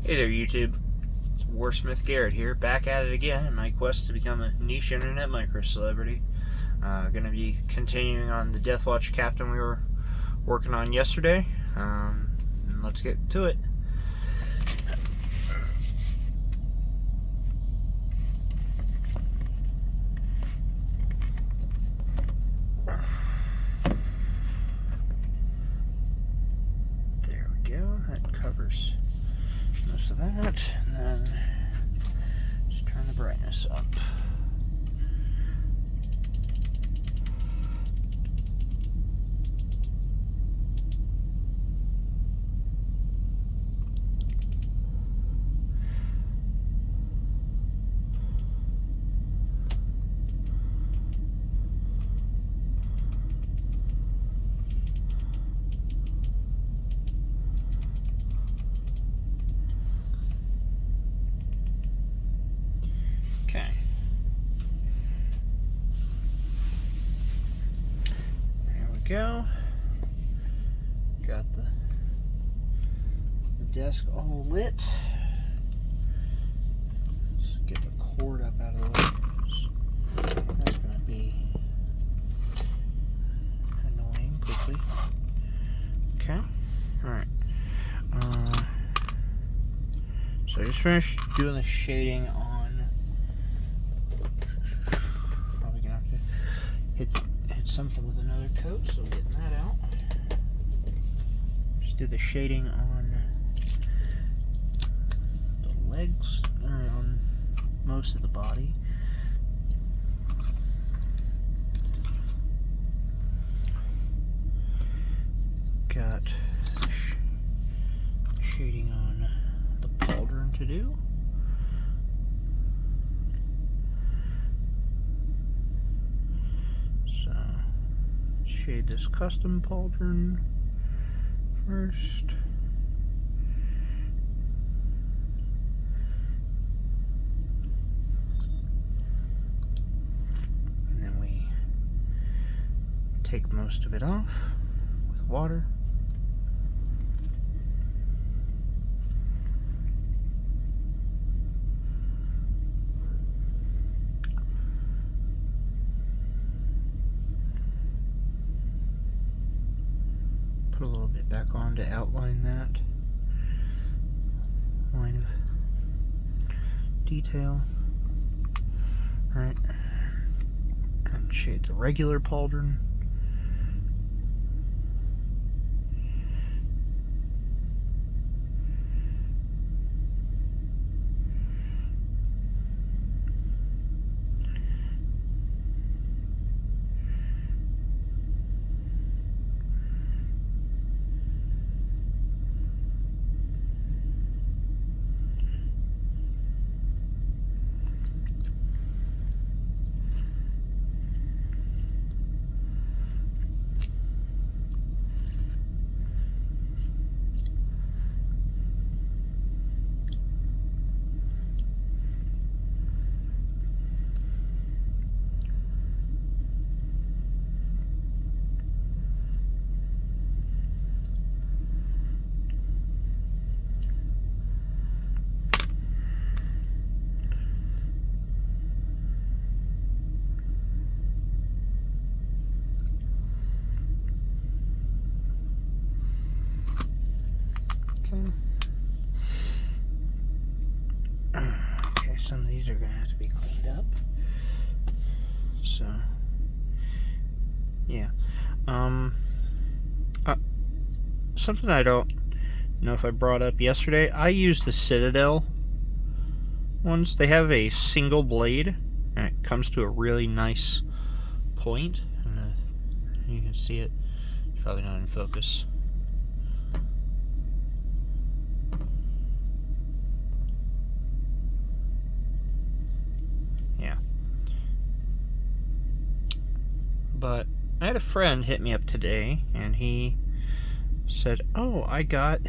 Hey there, YouTube. It's Warsmith Garrett here, back at it again in my quest to become a niche internet micro-celebrity. Gonna be continuing on the Deathwing Captain we were working on yesterday. And let's get to it. There we go, that covers most of that, and then just turn the brightness up. Okay. There we go. Got the desk all lit. Let's get the cord up out of the way. That's going to be annoying quickly. Okay. Alright. So I just finished doing the shading on. Probably gonna have to hit something with another coat, so getting that out. Just did the shading on the legs, or on most of the body. Got shading on the pauldron to do. So, shade this custom pauldron first. And then we take most of it off with water. Put a little bit back on to outline that line of detail. Alright. And shade the regular pauldron. Okay, some of these are going to have to be cleaned up. So, yeah. Something I don't know if I brought up yesterday, I use the Citadel ones. They have a single blade, and it comes to a really nice point. You can see it. It's probably not in focus. But I had a friend hit me up today, and he said, "Oh, I got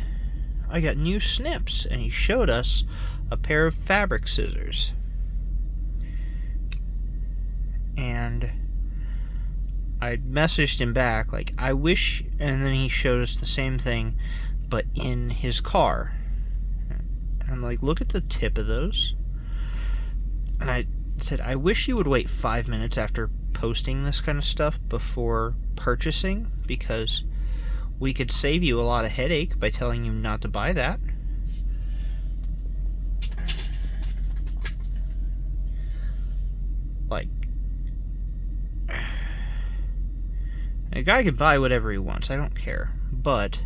new snips," and he showed us a pair of fabric scissors. And I messaged him back like, "I wish," and then he showed us the same thing, but in his car. And I'm like, look at the tip of those. And I said, I wish you would wait 5 minutes after posting this kind of stuff before purchasing, because we could save you a lot of headache by telling you not to buy that. Like, a guy can buy whatever he wants, I don't care, but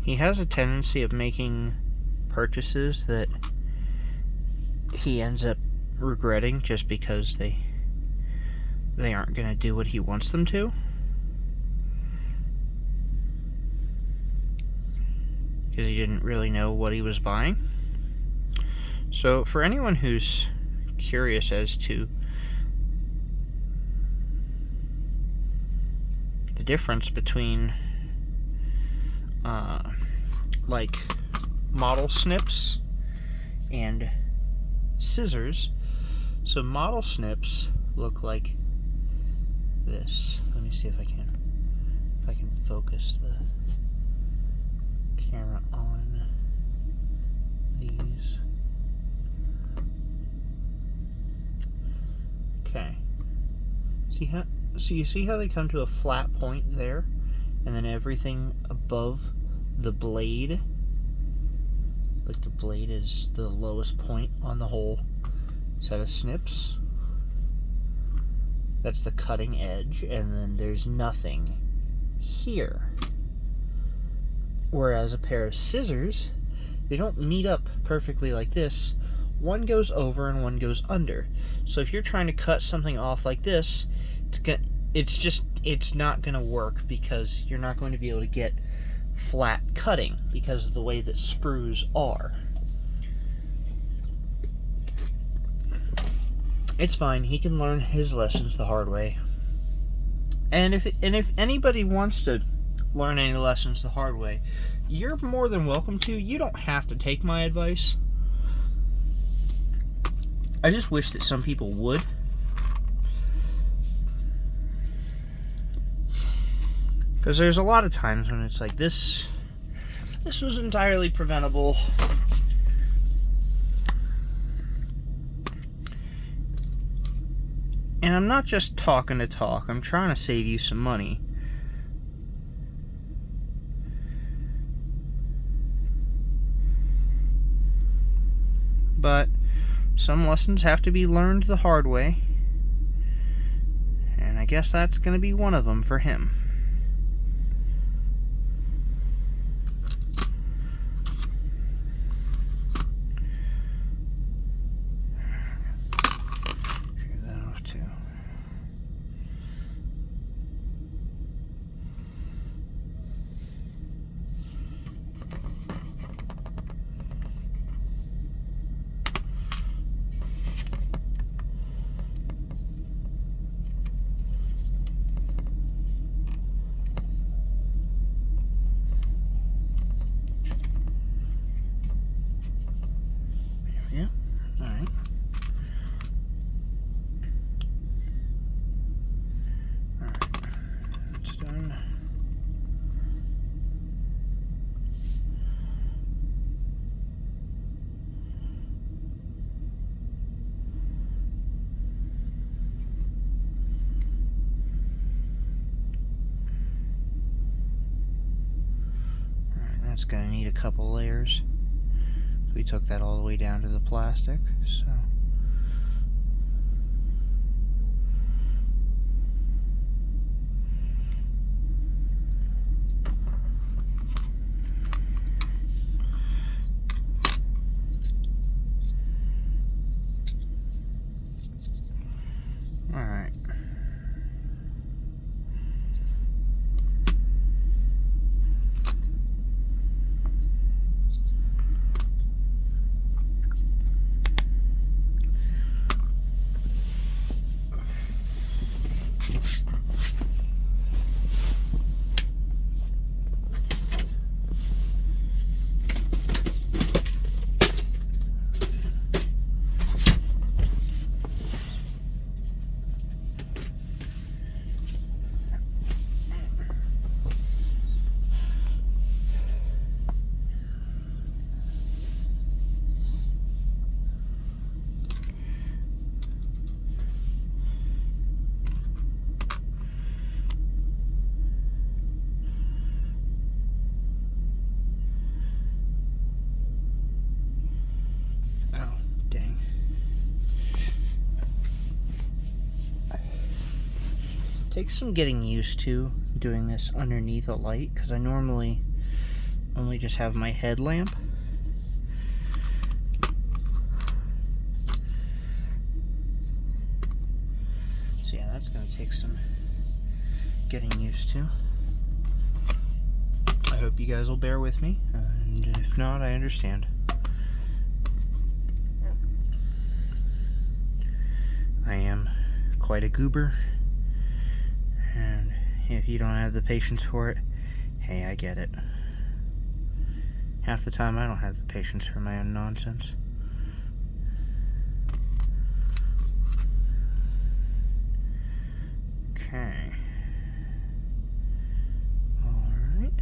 he has a tendency of making purchases that he ends up regretting just because they aren't going to do what he wants them to. Because he didn't really know what he was buying. So for anyone who's curious as to the difference between like model snips and scissors, so model snips look like this. Let me see if I can focus the camera on these. Okay. So you see how they come to a flat point there, and then everything above the blade, like the blade is the lowest point on the whole set of snips. That's the cutting edge, and then there's nothing here. Whereas a pair of scissors, they don't meet up perfectly like this. One goes over and one goes under. So if you're trying to cut something off like this, it's not going to work, because you're not going to be able to get flat cutting because of the way that sprues are. It's fine. He can learn his lessons the hard way. And if anybody wants to learn any lessons the hard way, you're more than welcome to. You don't have to take my advice. I just wish that some people would. Because there's a lot of times when it's like, this was entirely preventable. And I'm not just talking to talk, I'm trying to save you some money. But some lessons have to be learned the hard way. And I guess that's going to be one of them for him. Yeah, alright. Alright, that's done. Alright, that's going to need a couple layers. We took that all the way down to the plastic, so all right. Takes some getting used to doing this underneath a light, because I normally only just have my headlamp. So yeah, that's going to take some getting used to. I hope you guys will bear with me, and if not, I understand. I am quite a goober, and if you don't have the patience for it, hey, I get it. Half the time I don't have the patience for my own nonsense. Okay. Alright.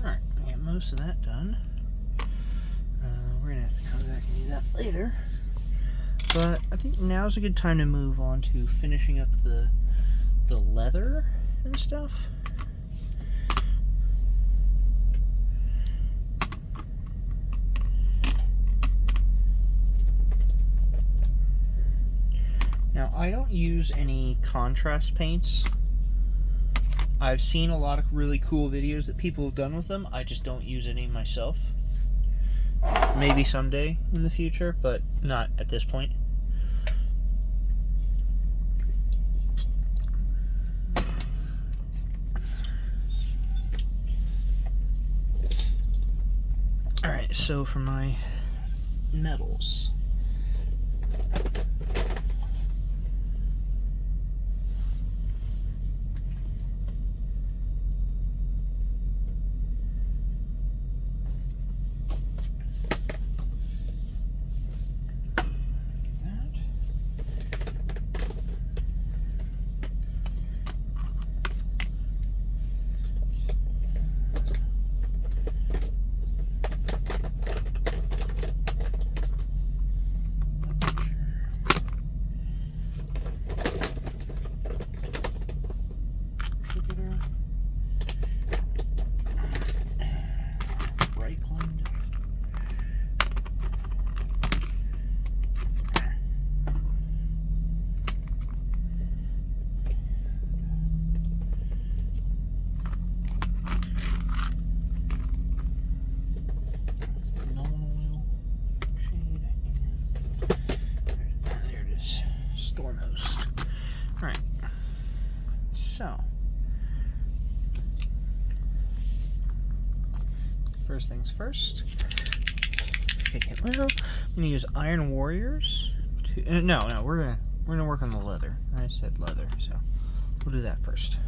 Alright, I got most of that done. We're gonna have to come back and do that later. But I think now's a good time to move on to finishing up the leather and stuff. Now, I don't use any contrast paints. I've seen a lot of really cool videos that people have done with them. I just don't use any myself. Maybe someday in the future, but not at this point. Alright, so for my metals. Stormhost. Alright. So. First things first. Okay, well, I'm gonna use Iron Warriors to no, we're gonna work on the leather. I said leather, so we'll do that first.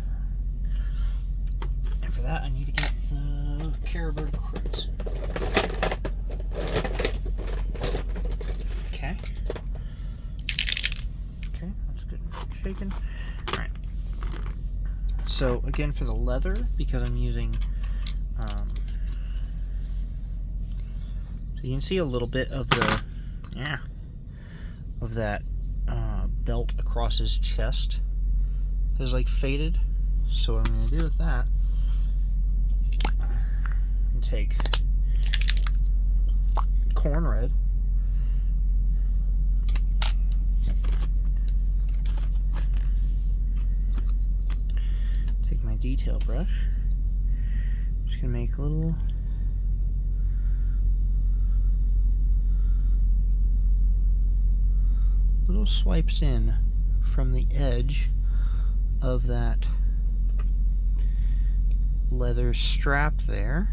And for that I need to get the Caribou Crimson. Okay. Okay, that's good. Shaken. Alright. So again for the leather, because I'm using so you can see a little bit of the that belt across his chest has like faded. So what I'm gonna do with that, take corn red, take my detail brush, just gonna make little swipes in from the edge of that leather strap there.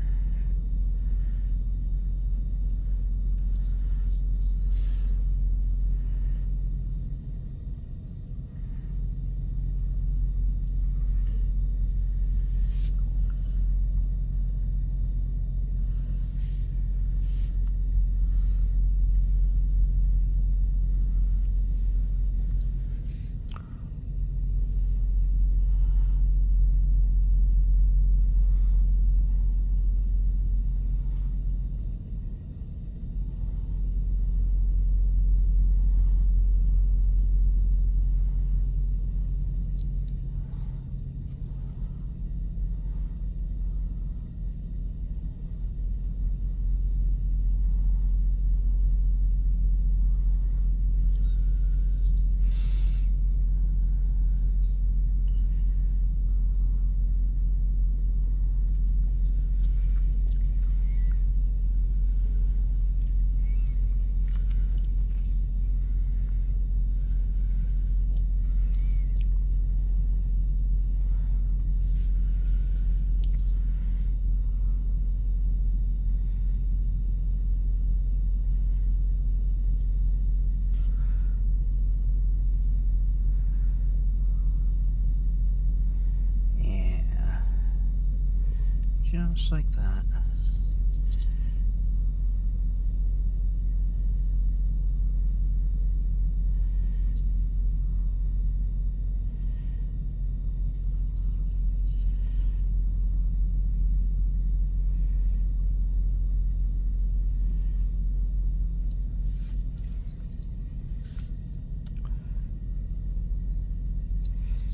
Just like that.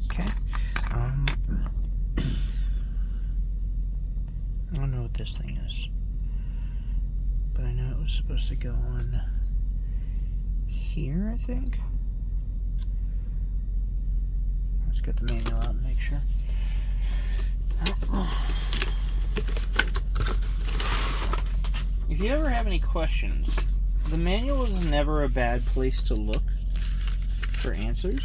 Okay. I don't know what this thing is, but I know it was supposed to go on here, I think. Let's get the manual out and make sure. If you ever have any questions, the manual is never a bad place to look for answers.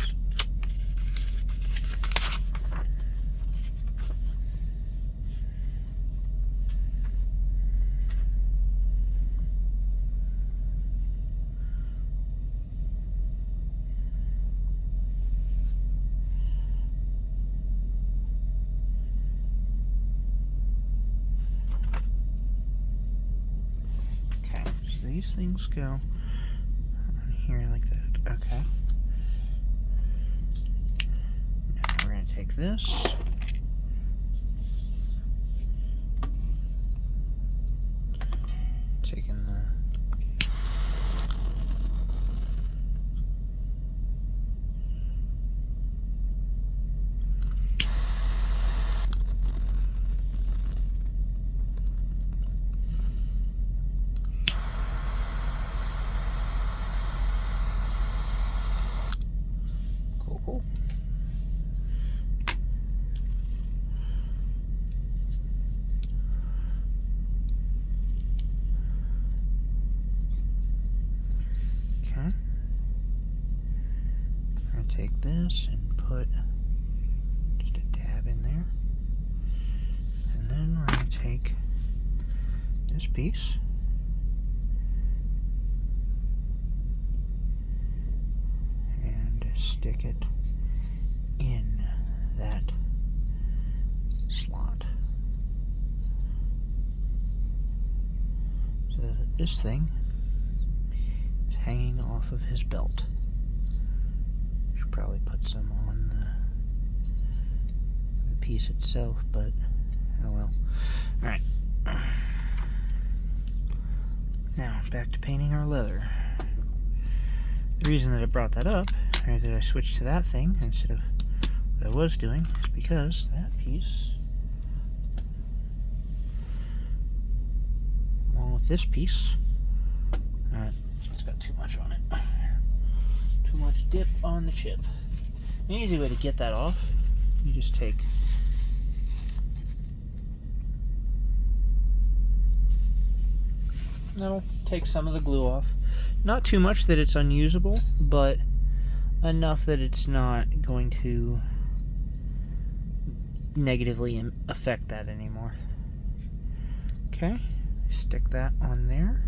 These things go on here like that. Okay. Now we're going to take this. Taking the cool. Okay. I'm going to take this and put just a dab in there. And then we're going to take this piece and stick it in that slot so that this thing is hanging off of his belt. Should probably put some on the piece itself, but oh well. Alright. Now, back to painting our leather. The reason that I brought that up, or that I switched to that thing instead of what I was doing, is because that piece, along with this piece, it's got too much on it. Too much dip on the chip. An easy way to get that off, you just take that'll take some of the glue off. Not too much that it's unusable, but enough that it's not going to negatively affect that anymore. Okay, stick that on there.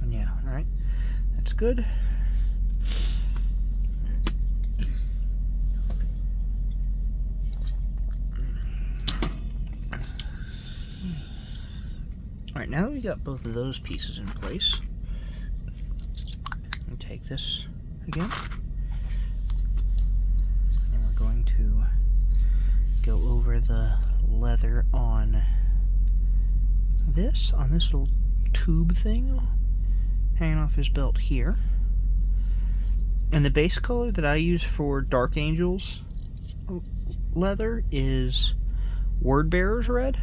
And yeah, alright, that's good. Alright, now that we got both of those pieces in place, we'll take this again, and we're going to go over the leather on this little tube thing hanging off his belt here. And the base color that I use for Dark Angel's leather is Word Bearer's Red.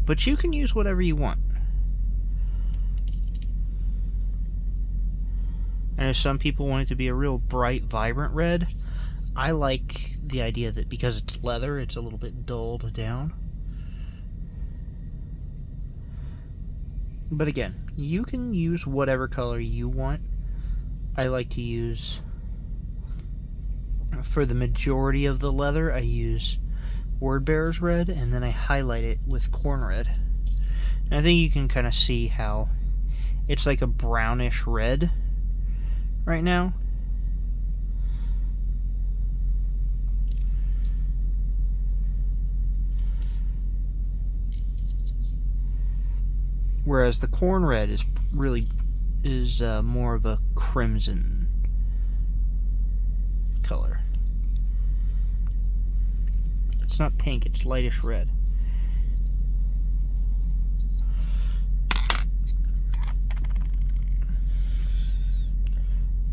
But you can use whatever you want. I know some people want it to be a real bright, vibrant red. I like the idea that because it's leather, it's a little bit dulled down. But again, you can use whatever color you want. I like to use, for the majority of the leather, I use Word Bearer's Red, and then I highlight it with Corn Red. And I think you can kind of see how it's like a brownish red right now. whereas the corn red is more of a crimson color. It's not pink, it's lightish red.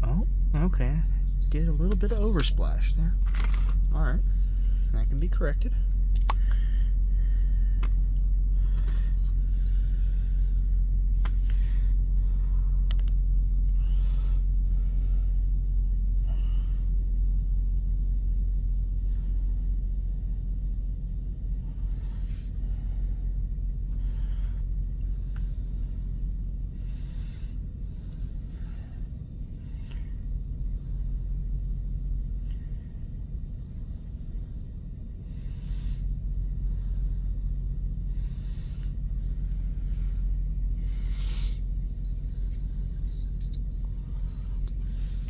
Oh, okay. Did a little bit of oversplash there. Alright, that can be corrected.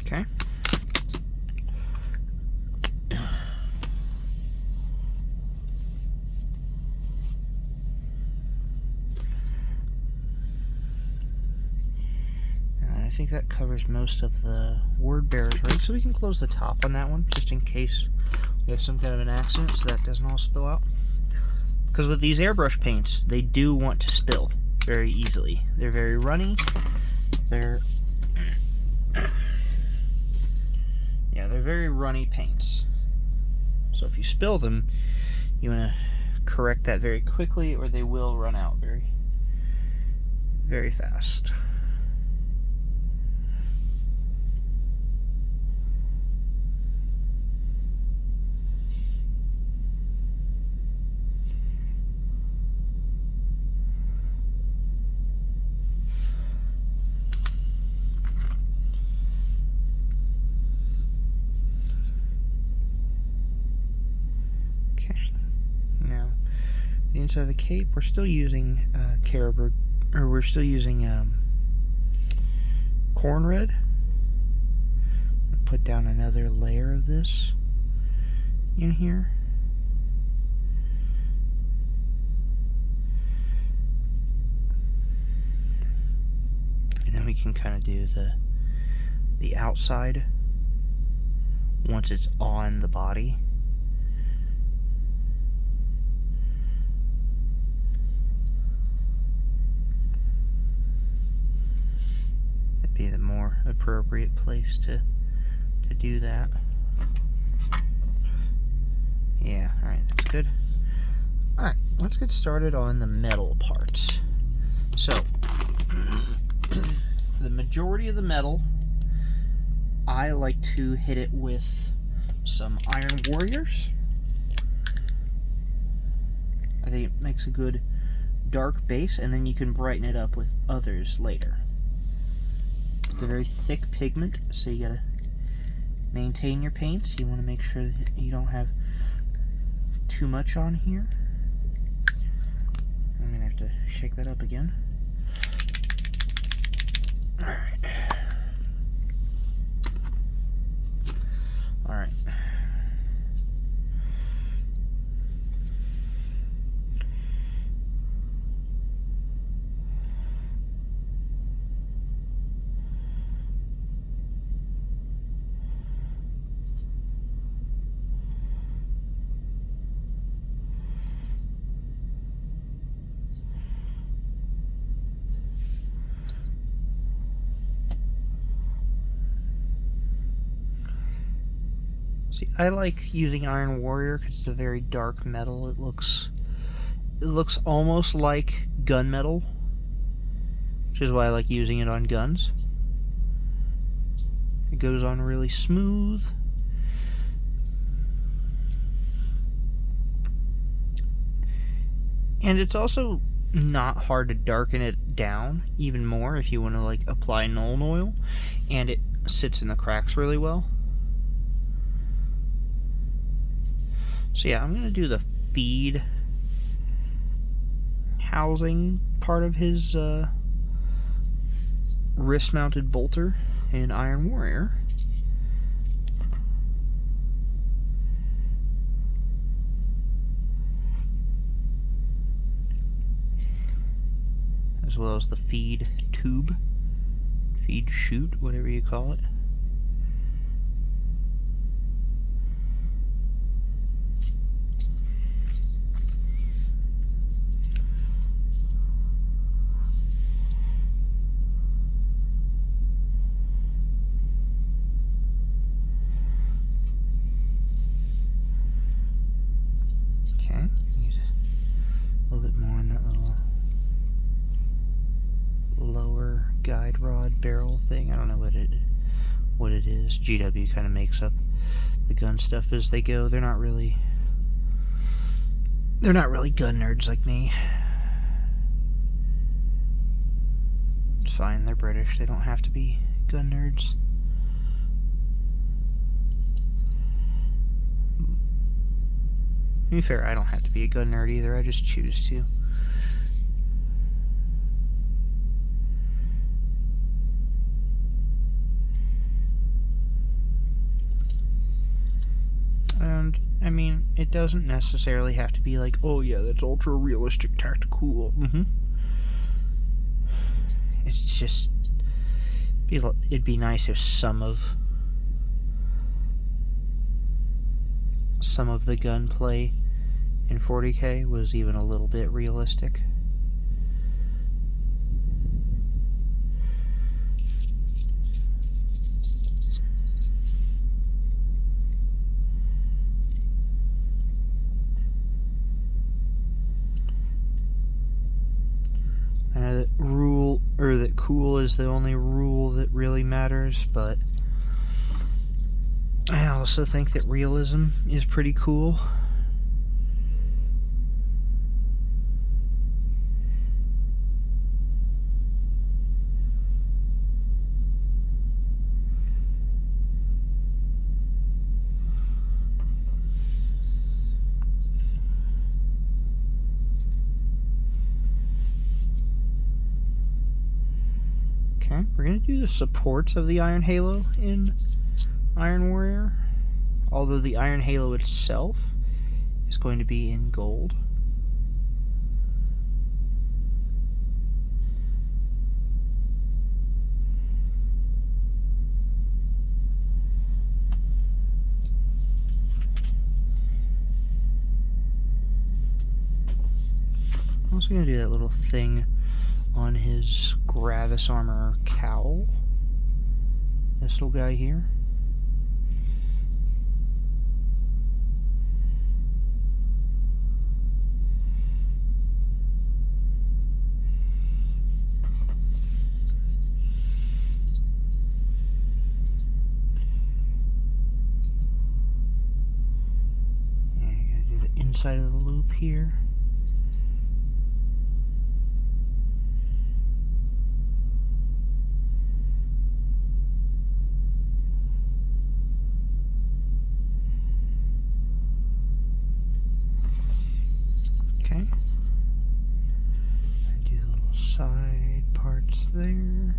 Okay. I think that covers most of the word bearers, right? So we can close the top on that one, just in case we have some kind of an accident, so that doesn't all spill out. Because with these airbrush paints, they do want to spill very easily. They're very runny. They're very runny paints. So if you spill them, you want to correct that very quickly, or they will run out very, very fast. Now, the inside of the cape, we're still using corn red. Put down another layer of this in here. And then we can kind of do the outside once it's on the body. Be the more appropriate place to do that. Yeah, alright, that's good. Alright, let's get started on the metal parts. So, the majority of the metal, I like to hit it with some Iron Warriors. I think it makes a good dark base, and then you can brighten it up with others later. It's a very thick pigment, so you gotta maintain your paints. You want to make sure that you don't have too much on here. I'm gonna have to shake that up again. Alright. Alright. See, I like using Iron Warrior because it's a very dark metal. It looks almost like gunmetal, which is why I like using it on guns. It goes on really smooth. And it's also not hard to darken it down even more if you want to like apply Nuln Oil, and it sits in the cracks really well. So yeah, I'm going to do the feed housing part of his wrist-mounted bolter in Iron Warrior. As as well as the feed tube, feed chute, whatever you call it. Okay, use a little bit more on that little lower guide rod barrel thing. I don't know what it is. GW kind of makes up the gun stuff as they go. They're not really gun nerds like me. It's fine, they're British. They don't have to be gun nerds. To be fair, I don't have to be a gun nerd either. I just choose to. And, I mean, it doesn't necessarily have to be like, oh yeah, that's ultra realistic tactical. It's just, it'd be nice if some of the gunplay in 40K was even a little bit realistic. I know that cool is the only rule that really matters, but I also think that realism is pretty cool. Okay, we're going to do the supports of the Iron Halo in Iron Warrior, although the Iron Halo itself is going to be in gold. I'm also going to do that little thing on his Gravis armor cowl. This little guy here. And you gotta do the inside of the loop here. Okay. I do the little side parts there.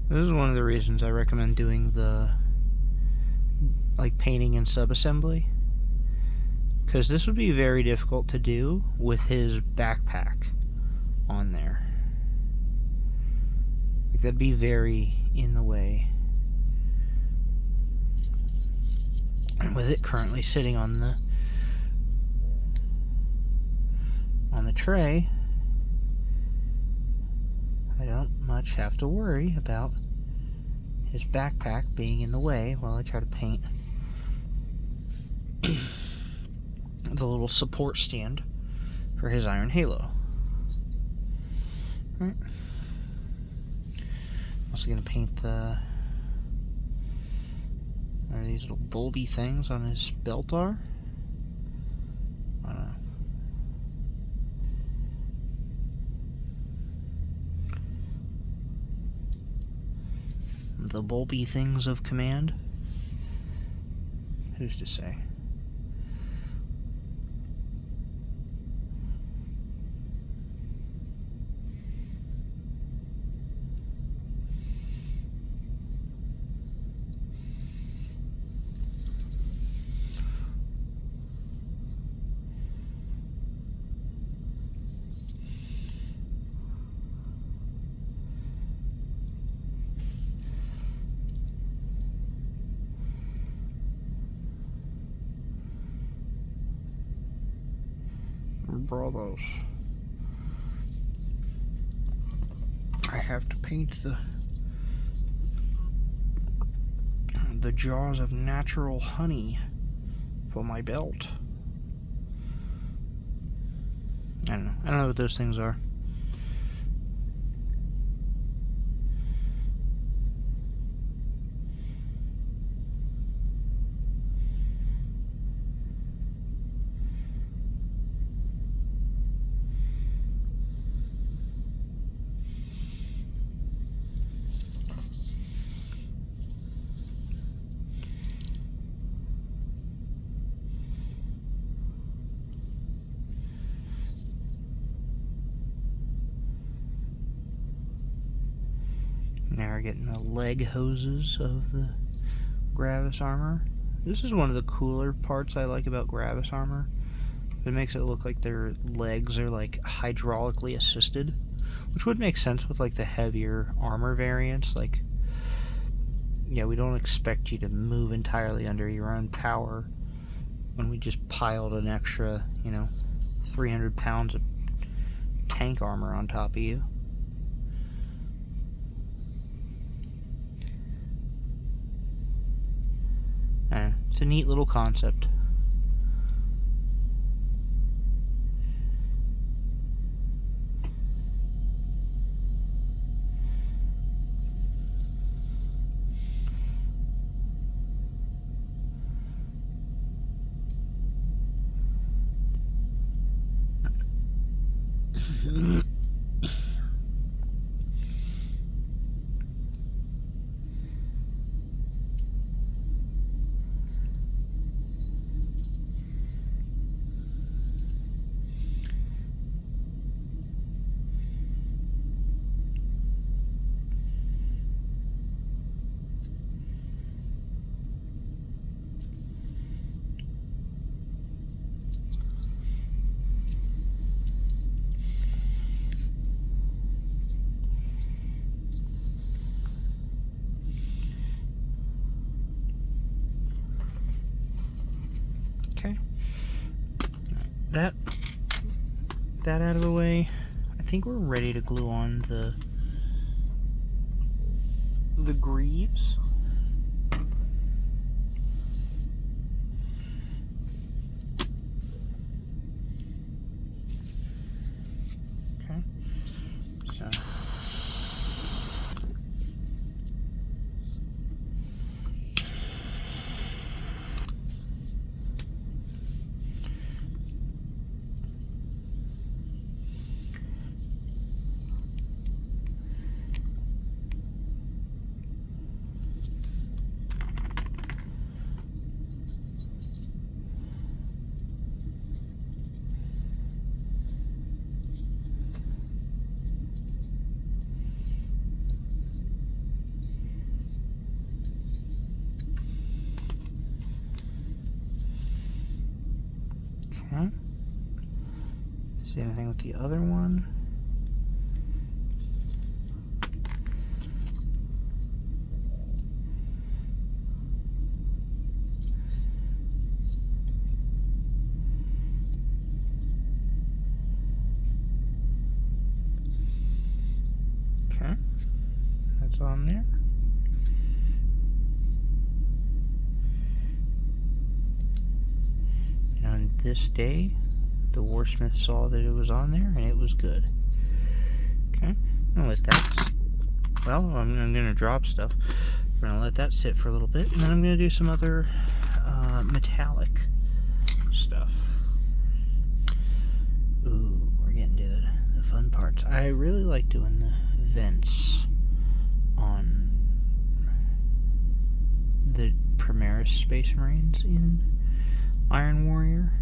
This is one of the reasons I recommend doing the painting and sub-assembly, because this would be very difficult to do with his backpack on there. That'd be very in the way. And with it currently sitting on the tray, I don't much have to worry about his backpack being in the way while I try to paint the little support stand for his Iron Halo. Alright. Also gonna paint where these little bulby things on his belt are. I don't know. The bulby things of command. Who's to say? brothers. I have to paint the jaws of natural honey for my belt. I don't know what those things are. Now we're getting the leg hoses of the Gravis armor. This is one of the cooler parts I like about Gravis armor. It makes it look like their legs are like hydraulically assisted, which would make sense with like the heavier armor variants. Like, yeah, we don't expect you to move entirely under your own power when we just piled an extra, 300 pounds of tank armor on top of you. It's a neat little concept. Okay. That out of the way. I think we're ready to glue on the greaves. Okay. So see anything with the other one? Okay, that's on there. And on this day, the warsmith saw that it was on there, and it was good. Okay, I'm gonna let that. Well, I'm gonna drop stuff. We're gonna let that sit for a little bit, and then I'm gonna do some other metallic stuff. Ooh, we're getting to the fun parts. I really like doing the vents on the Primaris Space Marines in Iron Warrior,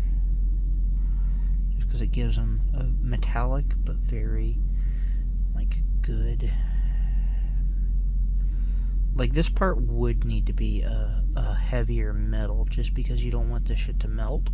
just because it gives them a metallic but very good. Like, this part would need to be a heavier metal just because you don't want this shit to melt.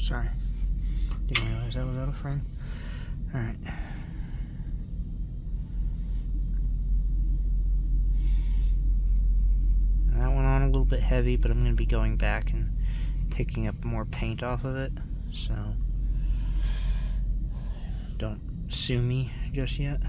sorry. Didn't realize that was out of frame. Alright. That went on a little bit heavy, but I'm going to be going back and picking up more paint off of it, so don't sue me just yet.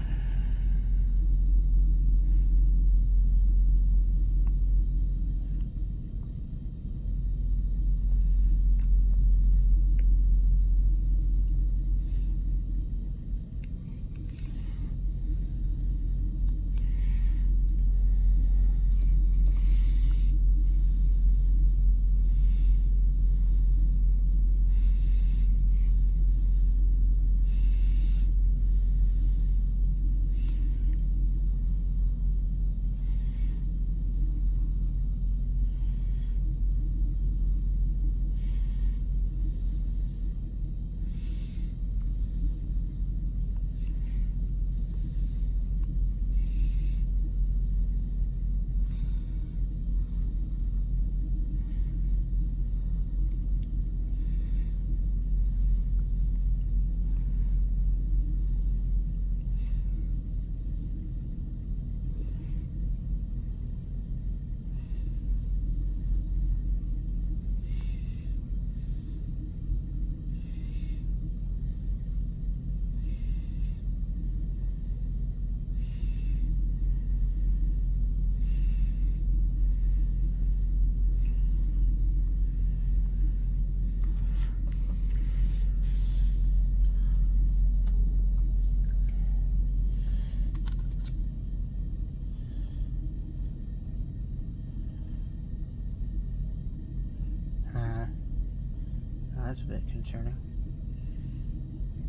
That's a bit concerning.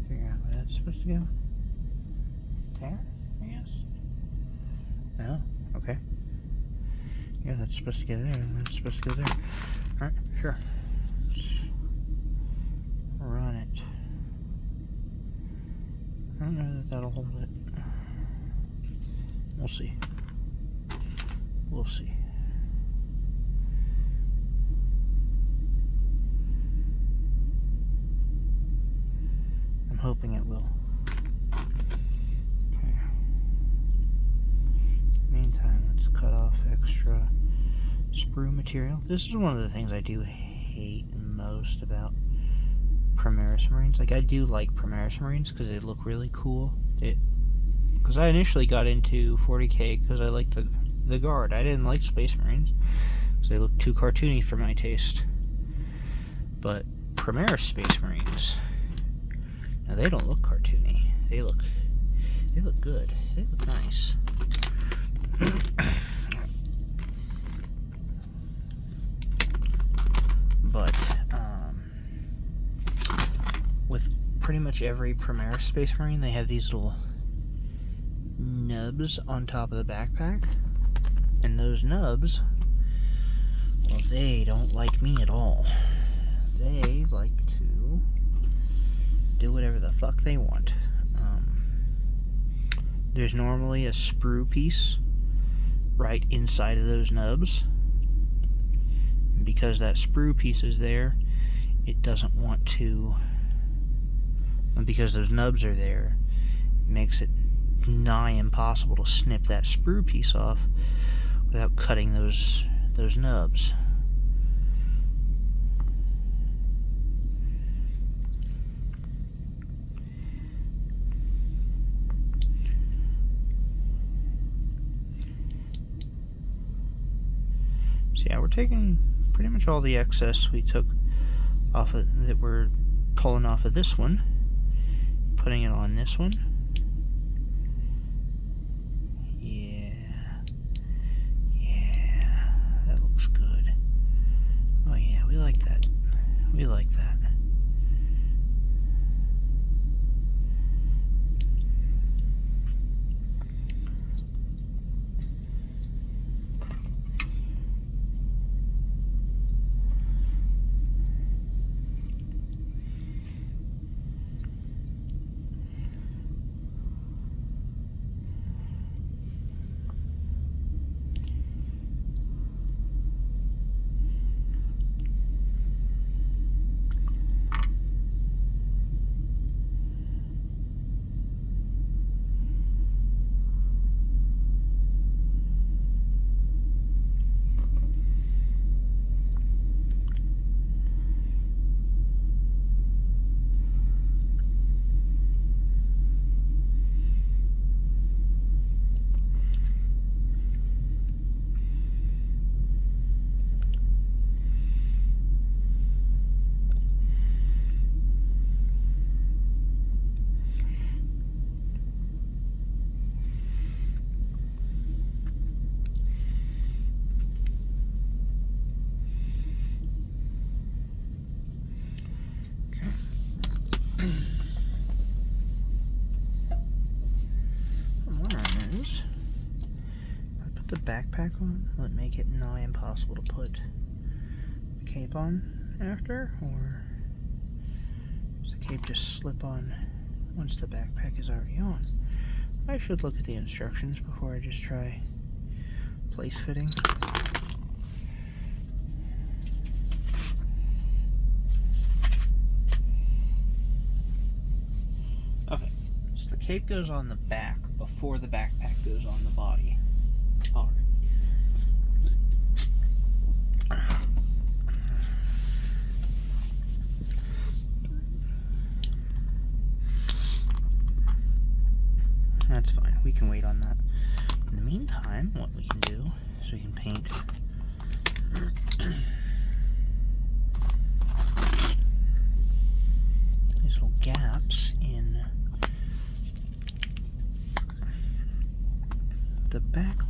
Figure out where that's supposed to go. There, I guess. No, okay. Yeah, that's supposed to go there, and that's supposed to go there. Alright, sure. Let's run it. I don't know that that'll hold it. We'll see. We'll see. I'm hoping it will. Okay. Meantime, let's cut off extra sprue material. This is one of the things I do hate most about Primaris Marines. Like, I do like Primaris Marines because they look really cool. Because I initially got into 40k because I liked the Guard. I didn't like Space Marines because they look too cartoony for my taste. But Primaris Space Marines, now they don't look cartoony. They look good. They look nice. But with pretty much every Primaris Space Marine, they have these little nubs on top of the backpack, and those nubs, well, they don't like me at all. They like to do whatever the fuck they want. There's normally a sprue piece right inside of those nubs. And because that sprue piece is there, it doesn't want to, and because those nubs are there, it makes it nigh impossible to snip that sprue piece off without cutting those nubs. So yeah, we're taking pretty much all the excess we took off of, that we're pulling off of this one, putting it on this one. Yeah, that looks good. Oh yeah, we like that. We like that. backpack on? Will it make it nigh impossible to put the cape on after? Or does the cape just slip on once the backpack is already on? I should look at the instructions before I just try place fitting. Okay, so the cape goes on the back before the backpack goes on the body. Alright. That's fine, we can wait on that. In the meantime, what we can do is we can paint these little gaps in the backpack.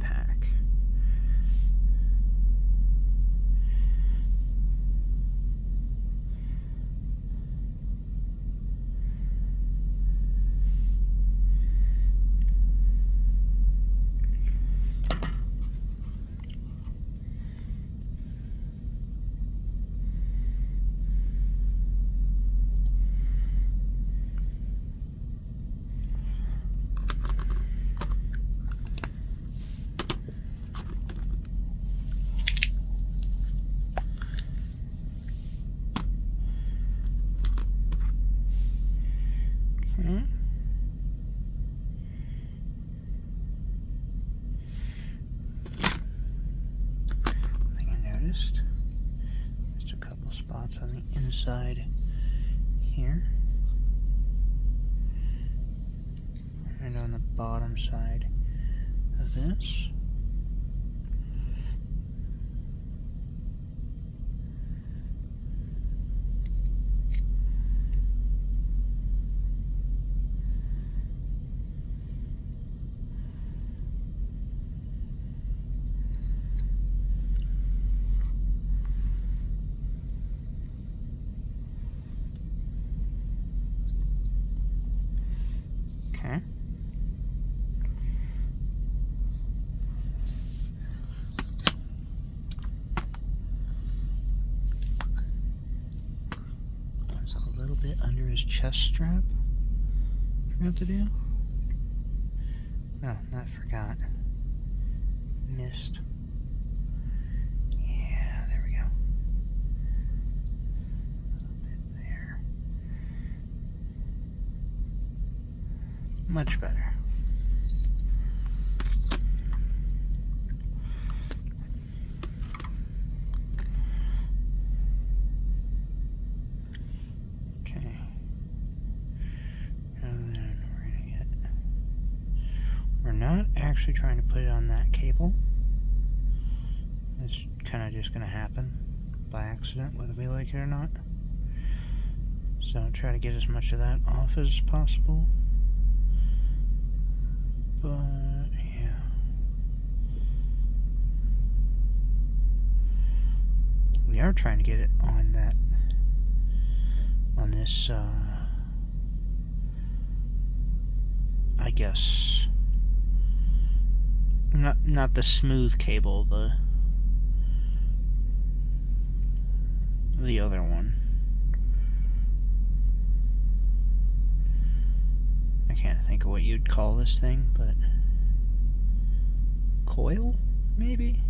Just a couple spots on the inside here and on the bottom side of this. Okay. There's a little bit under his chest strap. Forgot to do? No, not forgot. Missed. Yeah, there we go. A little bit there. Much better. Okay. And then we're not actually trying to put it on that cable. It's kind of just going to happen by accident, whether we like it or not. So try to get as much of that off as possible. But yeah, we are trying to get it on that, on this I guess not the smooth cable, the other one. I can't think of what you'd call this thing, but coil, maybe?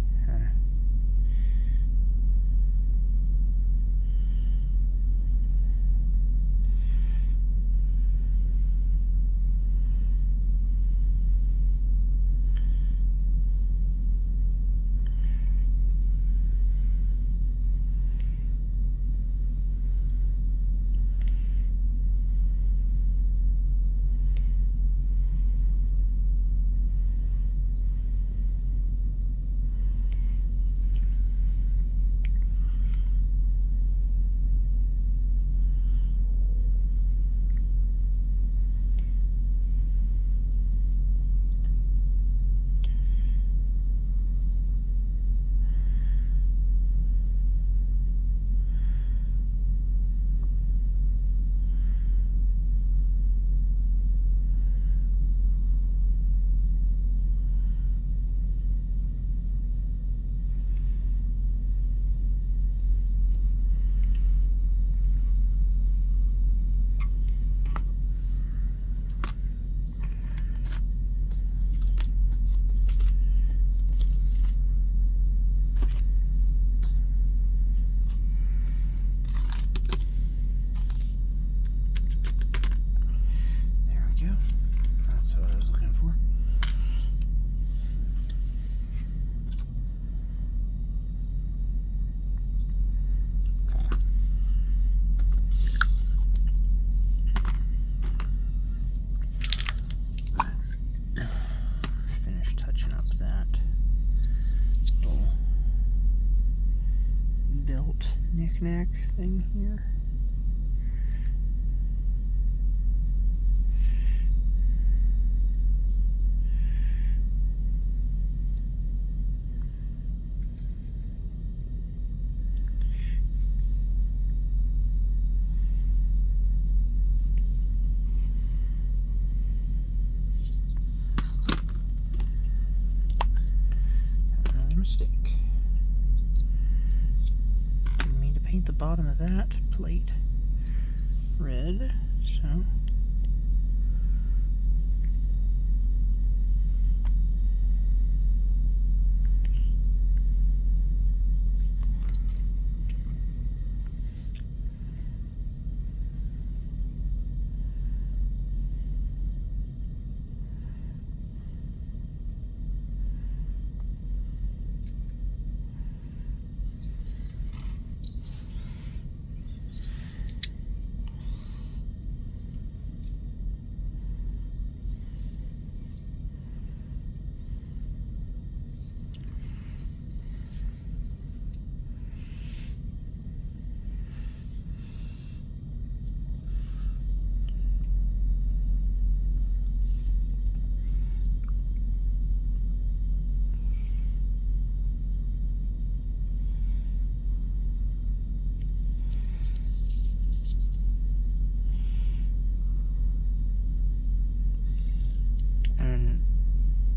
knick-knack thing here. Mistake. Didn't mean to paint the bottom of that plate red, so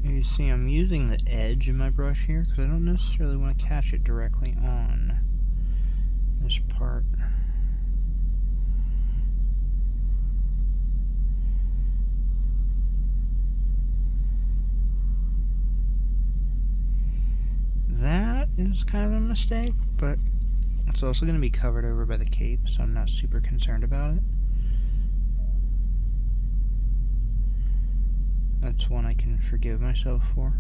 you see I'm using the edge of my brush here because I don't necessarily want to catch it directly on this part. That is kind of a mistake, but it's also going to be covered over by the cape, so I'm not super concerned about it. That's one I can forgive myself for.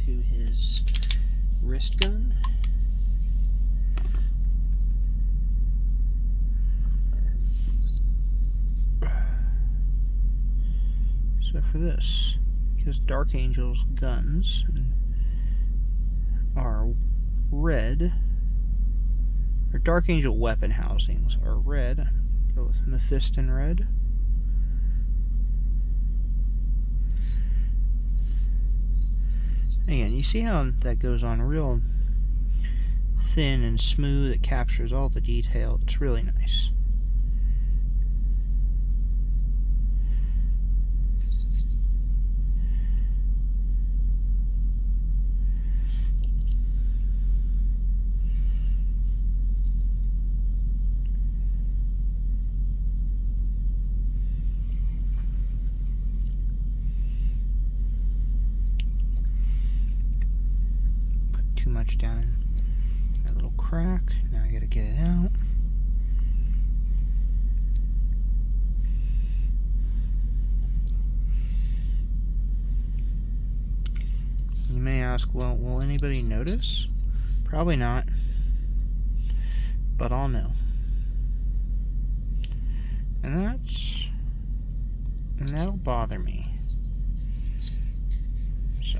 To his wrist gun. So for this, his Dark Angel's guns are red, or Dark Angel weapon housings are red. Go with Mephiston red. Again, you see how that goes on real thin and smooth. It captures all the detail. It's really nice. Too much down in that little crack. Now I gotta get it out. You may ask, well, will anybody notice? Probably not, but I'll know. And that'll bother me. So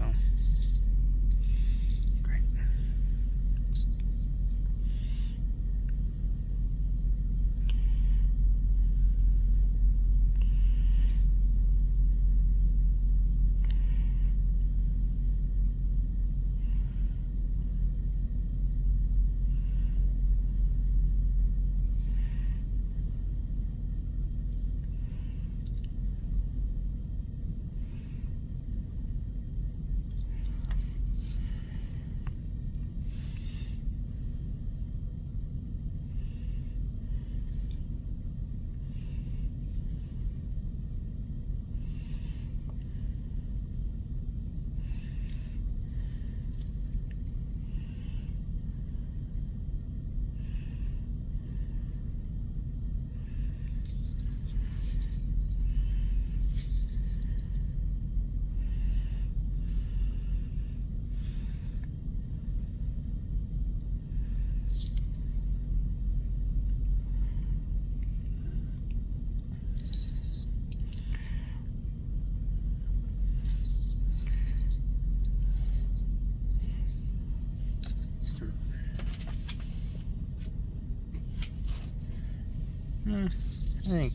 think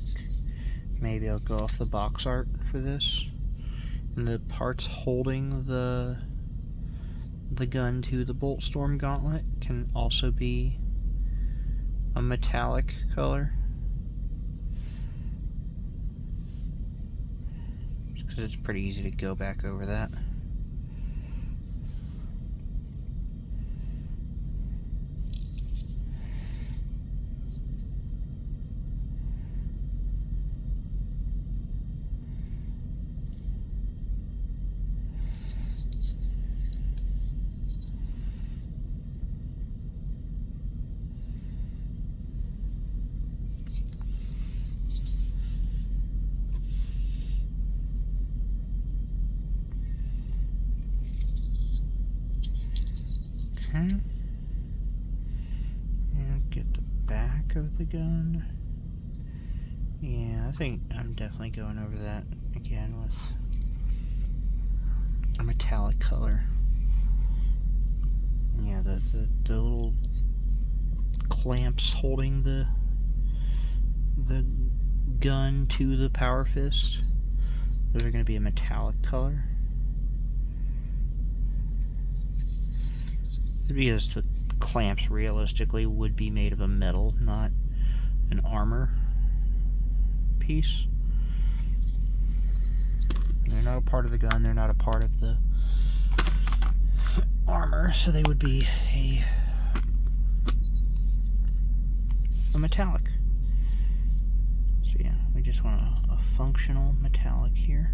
maybe I'll go off the box art for this. And the parts holding the gun to the Bolt Storm Gauntlet can also be a metallic color. Just because it's pretty easy to go back over that. Okay. And get the back of the gun. Yeah, I think I'm definitely going over that again with a metallic color. Yeah, the little clamps holding the gun to the Power Fist, those are going to be a metallic color. Because the clamps realistically would be made of a metal, not an armor piece. They're not a part of the gun, they're not a part of the armor, so they would be a metallic. So yeah, we just want a functional metallic here.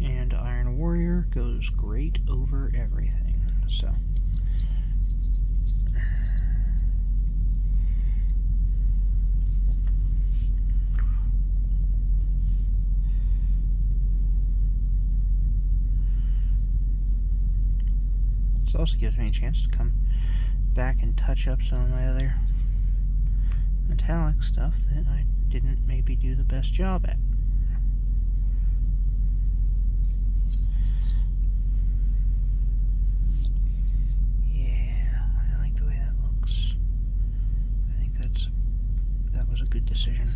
And Iron Warrior goes great over everything. So this also gives me a chance to come back and touch up some of my other metallic stuff that I didn't maybe do the best job at. That was a good decision.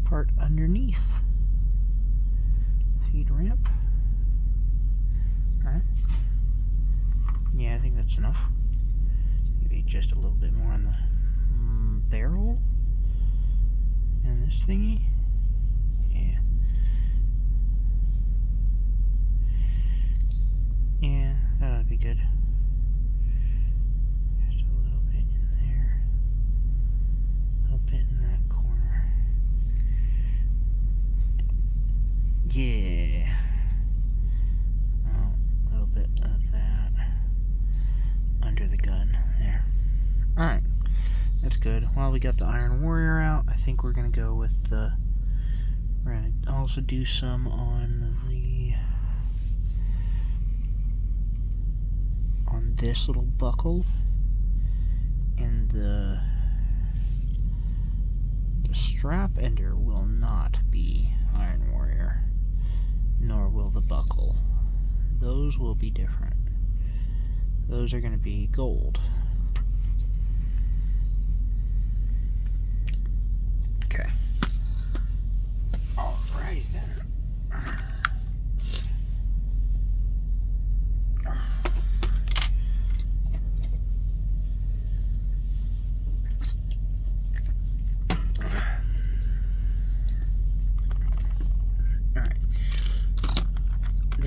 Part underneath. Feed ramp. Alright. Yeah, I think that's enough. Maybe just a little bit more on the barrel. And this thingy. Yeah. Yeah, that would be good. Just a little bit in there. A little bit in that corner. Yeah. Oh, a little bit of that under the gun there. Alright. That's good. While we got the Iron Warrior out, I think we're going to go with the... We're going to also do some on this little buckle. And the strap ender will not be Iron Warrior, nor will the buckle. Those will be different. Those are going to be gold. Okay. Alrighty then.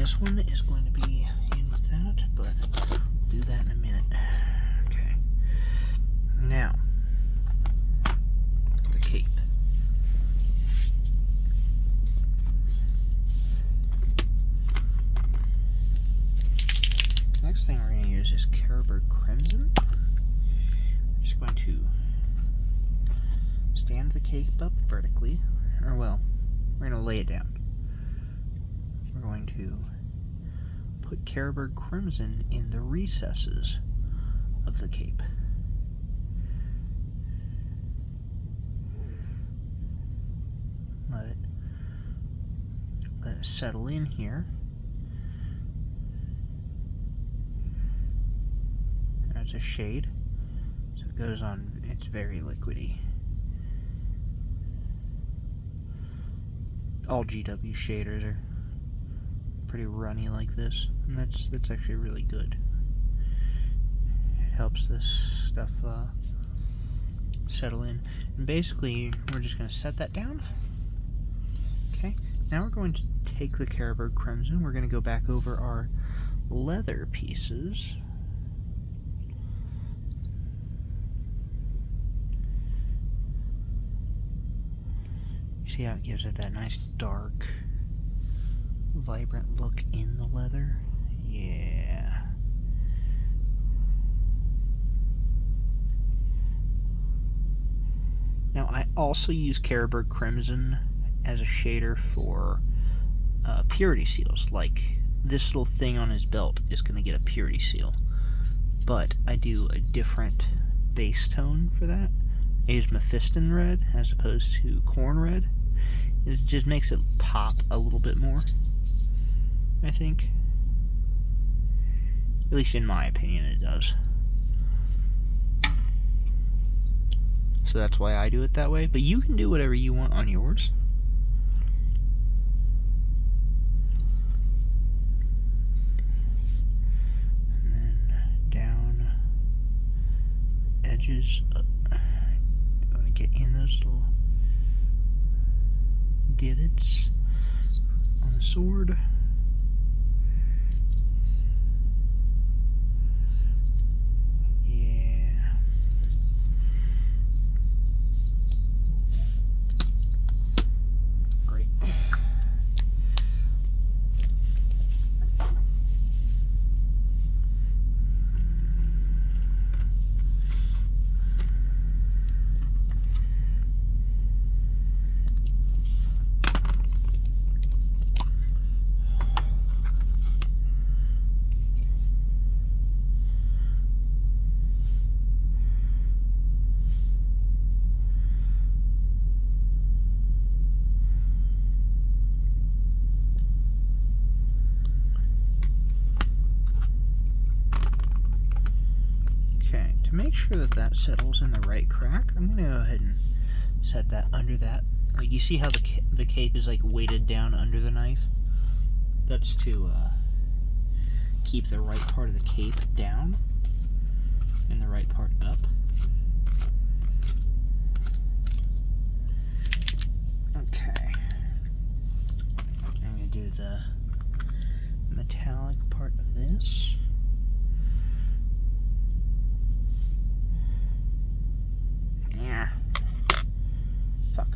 this one is going to be in with that, but we'll do that in a minute. Okay. Now, the cape. The next thing we're going to use is Caribou Crimson. I'm just going to stand the cape up vertically, or well, we're going to lay it down. We're going to put Caribou Crimson in the recesses of the cape. Let it settle in here. And it's a shade, so it goes on, it's very liquidy. All GW shaders are pretty runny like this, and that's actually really good. It helps this stuff settle in. And basically, we're just going to set that down. Okay, now we're going to take the Caribou Crimson. We're going to go back over our leather pieces. See how it gives it that nice dark, vibrant look in the leather? Yeah. Now I also use Caribou Crimson as a shader for purity seals. Like this little thing on his belt is going to get a purity seal, but I do a different base tone for that. I use Mephiston red as opposed to corn red. It just makes it pop a little bit more, I think. At least in my opinion it does. So that's why I do it that way, but you can do whatever you want on yours. And then down edges. I'm going to get in those little divots on the sword. Yeah. Great. Make sure that that settles in the right crack. I'm going to go ahead and set that under that. Like you see how the cape is like weighted down under the knife? That's to keep the right part of the cape down and the right part up. Okay. I'm going to do the metallic part of this. Yeah. Fuck.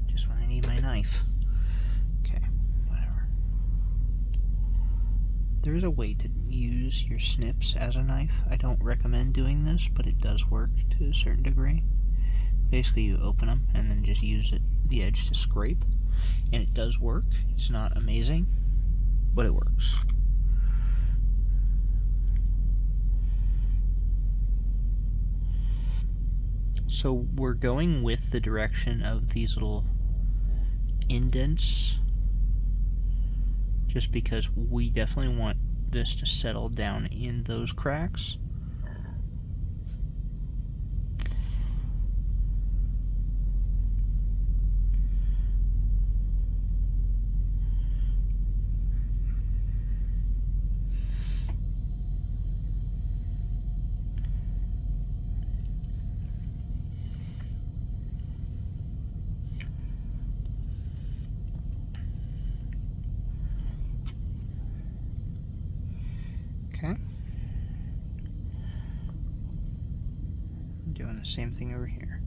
Just when I need my knife. Okay, whatever. There is a way to use your snips as a knife. I don't recommend doing this, but it does work to a certain degree. Basically, you open them and then just use the edge to scrape. And it does work. It's not amazing, but it works. So we're going with the direction of these little indents just because we definitely want this to settle down in those cracks. And the same thing over here.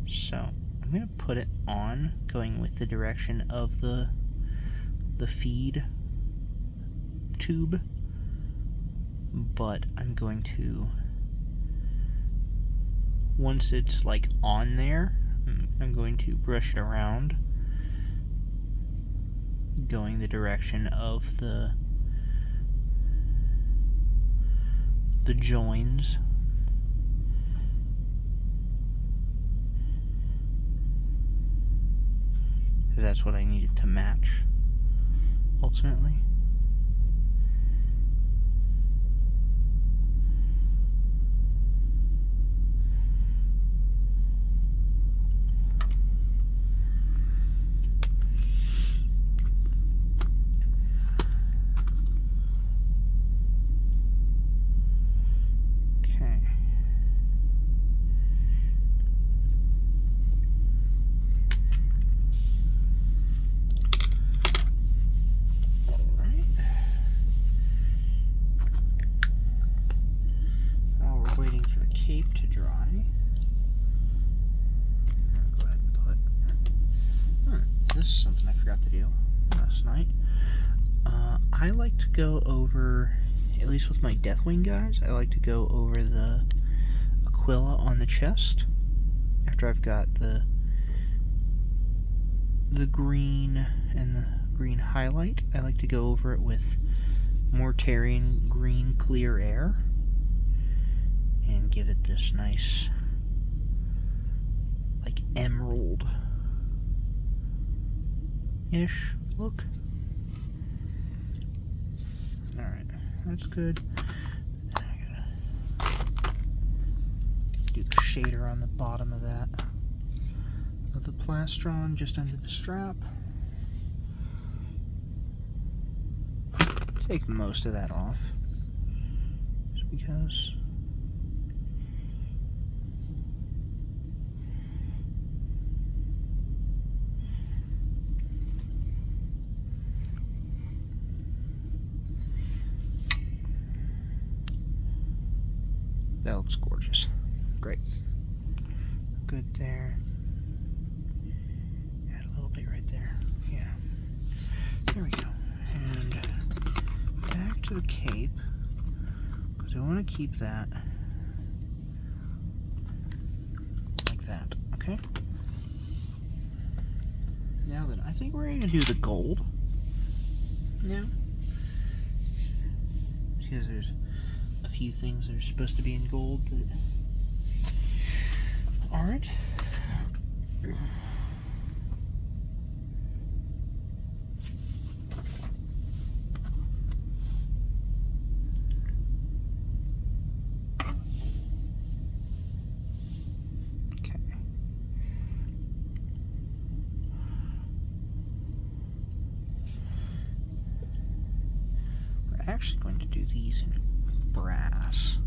So I'm going to put it on, going with the direction of the feed tube, but I'm going to, once it's like on there, I'm going to brush it around, going the direction of the joins. That's what I needed to match ultimately. Cape to dry. I'll go ahead and put. This is something I forgot to do last night. I like to go over, at least with my Deathwing guys, I like to go over the Aquila on the chest after I've got the green and the green highlight. I like to go over it with Mortarian green clear air and give it this nice, like, emerald-ish look. Alright, that's good. I gotta do the shader on the bottom of that, of the plastron, just under the strap. Take most of that off, just because that looks gorgeous. Great. Good there. Add a little bit right there. Yeah. There we go. And back to the cape, because I want to keep that like that. Okay? Now then, I think we're going to do the gold now, because there's a few things that are supposed to be in gold that aren't. Okay. We're actually going to do these in brass.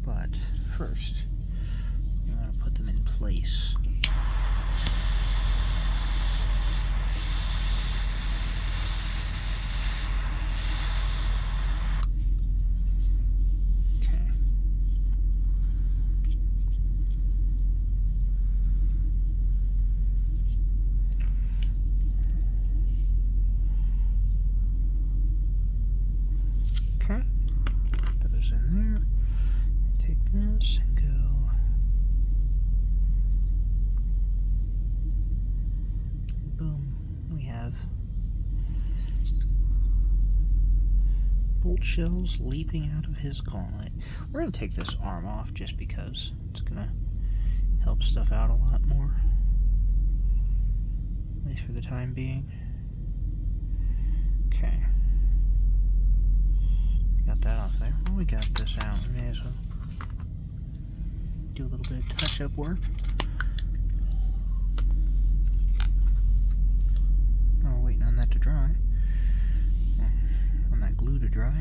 But first, we want to put them in place. Okay, put those in there. Take this and go boom. We have bolt shells leaping out of his gauntlet. We're going to take this arm off just because it's going to help stuff out a lot more, at least for the time being. Okay. Got that off there. Well, we got this out. We may as well do a little bit of touch-up work. Oh, waiting on that to dry. On that glue to dry.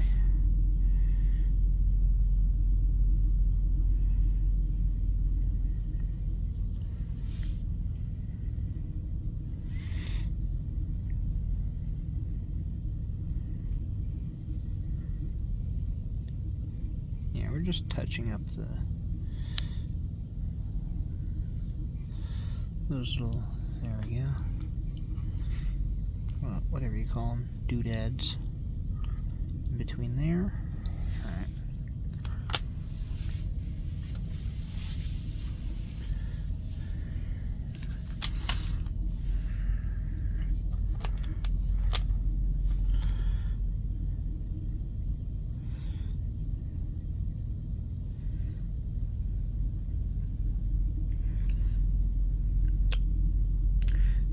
just touching up those little, there we go, well, whatever you call them, doodads in between there. Alright.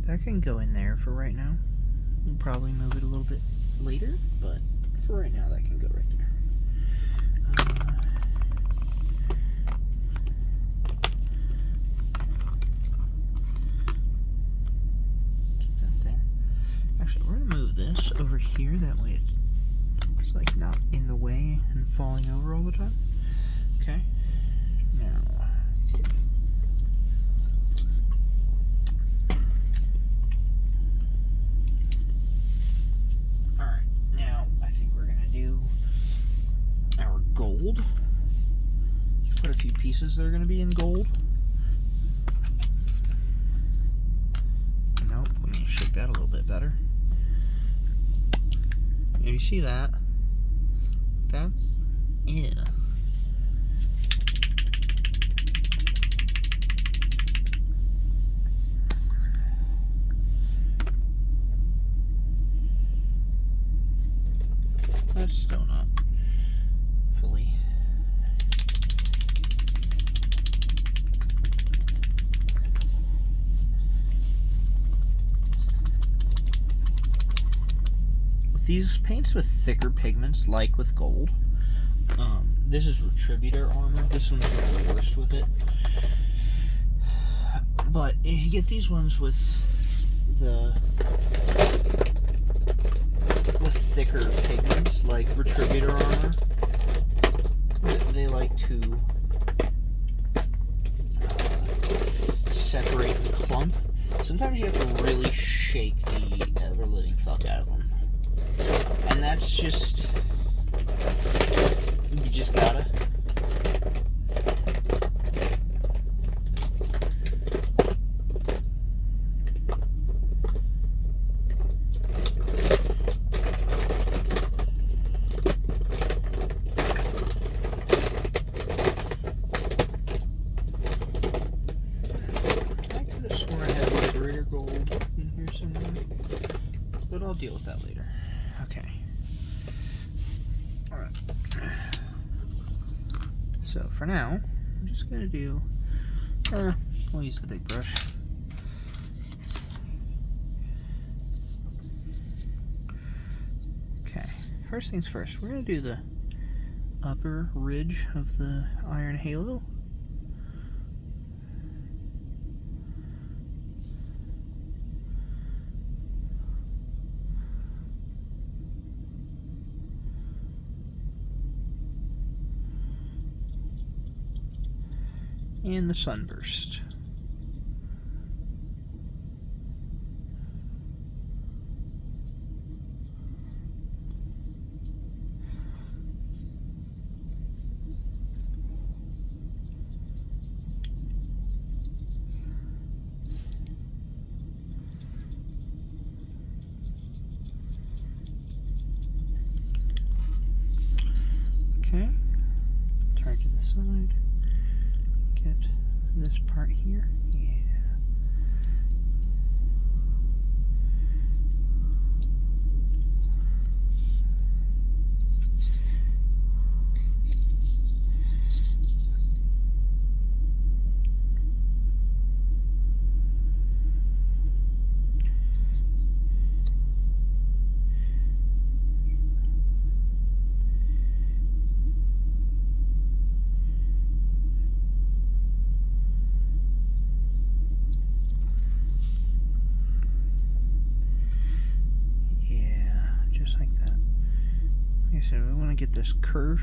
That can go in there for right now. We'll probably move it a little bit later, but for right now, that can go right there. Keep that there. Actually, we're gonna move this over here. That way, it's like not in the way and falling over all the time. Okay. Now. Gold. Put a few pieces that are going to be in gold. Nope, let me shake that a little bit better. You see that? That's it. That's still not fully. With these paints with thicker pigments, like with gold, this is Retributor armor. This one's the worst with it. But if you get these ones with thicker pigments, like Retributor armor, they like to separate and clump. Sometimes you have to really shake the ever-living fuck out of them. And that's just... you just gotta. But I'll deal with that later. Okay. Alright. So for now, I'm just going to do, we'll use the big brush. Okay. First things first, we're going to do the upper ridge of the iron halo. And the sunburst. Okay, turn to the side. Get this part here. Yeah. So we want to get this curve.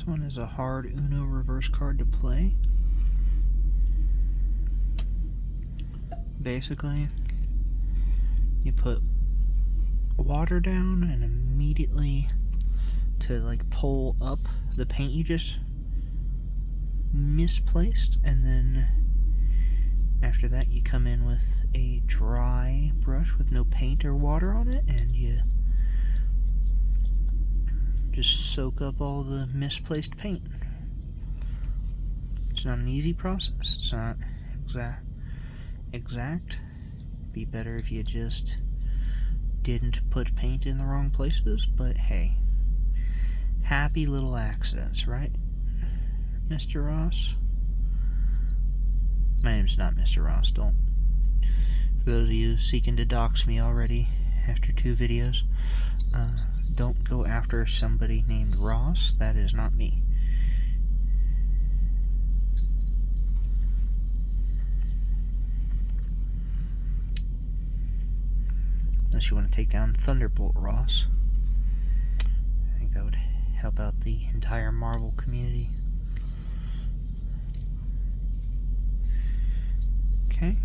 This one is a hard Uno reverse card to play. Basically, you put water down and immediately to like pull up the paint you just misplaced, and then after that you come in with a dry brush with no paint or water on it, and you just soak up all the misplaced paint. It's not an easy process. It's not exact. Be better if you just didn't put paint in the wrong places, but hey, happy little accidents, right, Mr. Ross? My name's not Mr. Ross, don't. For those of you seeking to dox me already after 2 videos, don't go after somebody named Ross. That is not me. Unless you want to take down Thunderbolt Ross. I think that would help out the entire Marvel community. Okay,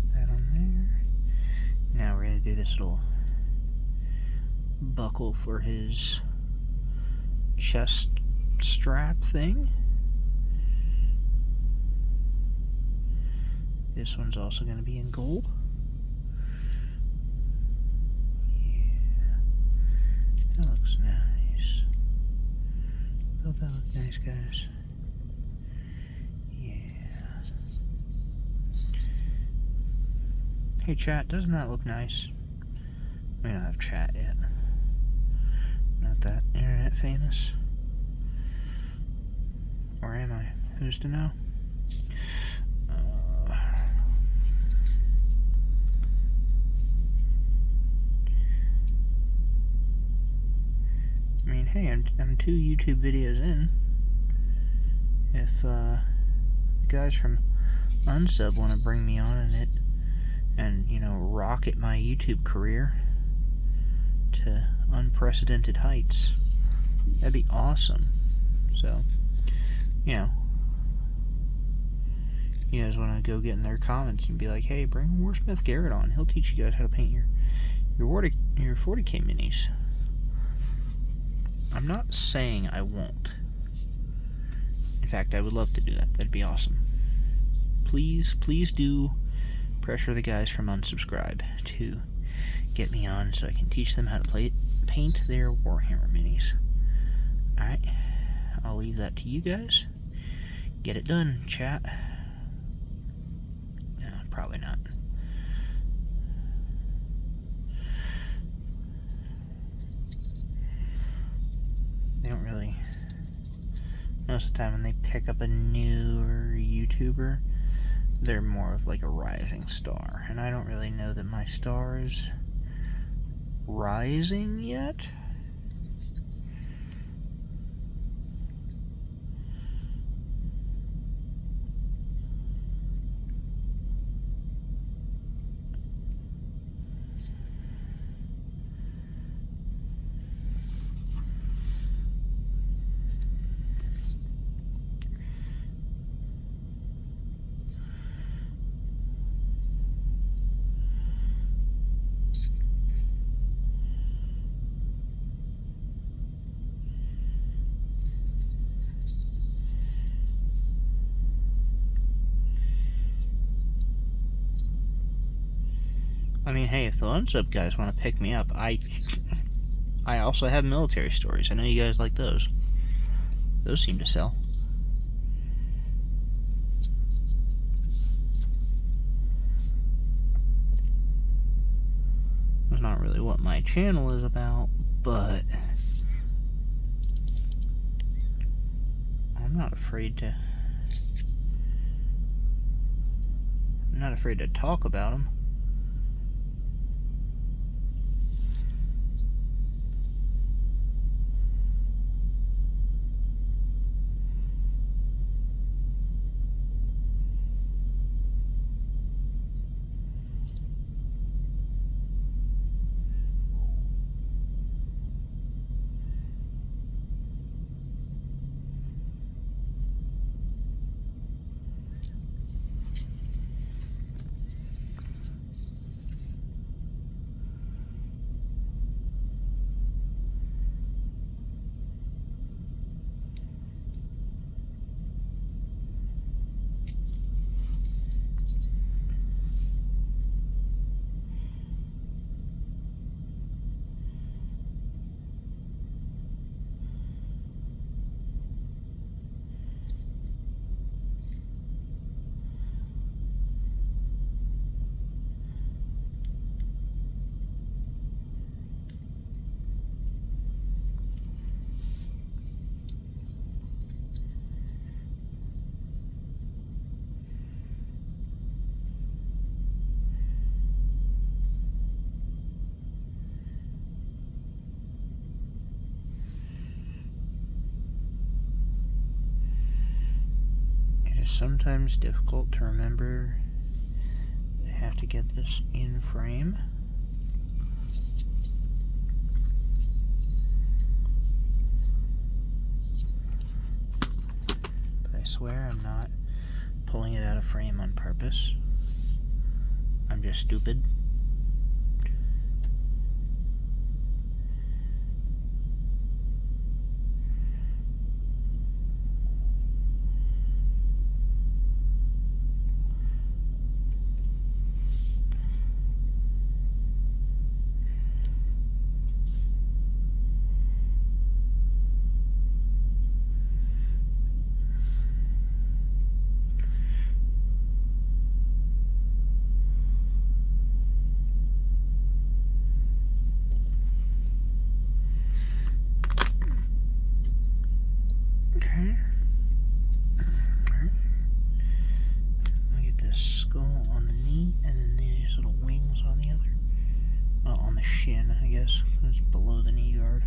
put that on there. Now we're going to do this little buckle for his chest strap thing. This one's also going to be in gold. Yeah, that looks nice. Don't that look nice, guys? Yeah. Hey chat, doesn't that look nice? We don't have chat yet. Not that internet famous. Or am I? Who's to know? I mean, hey, I'm 2 YouTube videos in. If the guys from Unsub want to bring me on and you know, rocket my YouTube career to unprecedented heights, that'd be awesome. So, you know, you guys want to go get in their comments and be like, hey, bring Warsmith Garrett on. He'll teach you guys how to paint your 40K minis. I'm not saying I won't. In fact, I would love to do that. That'd be awesome. Please do pressure the guys from Unsubscribe to get me on so I can teach them how to paint their Warhammer minis. Alright, I'll leave that to you guys. Get it done, chat. No, probably not. They don't really... Most of the time when they pick up a newer YouTuber, they're more of like a rising star. And I don't really know that my star is rising yet. I mean, hey, if the Unsub guys want to pick me up, I also have military stories. I know you guys like those. Those seem to sell. That's not really what my channel is about, but I'm not afraid to talk about them. sometimes difficult to remember. I have to get this in frame. But I swear I'm not pulling it out of frame on purpose. I'm just stupid. Okay. Alright. I get this skull on the knee, and then these little wings on the other. Well, on the shin, I guess. It's below the knee guard.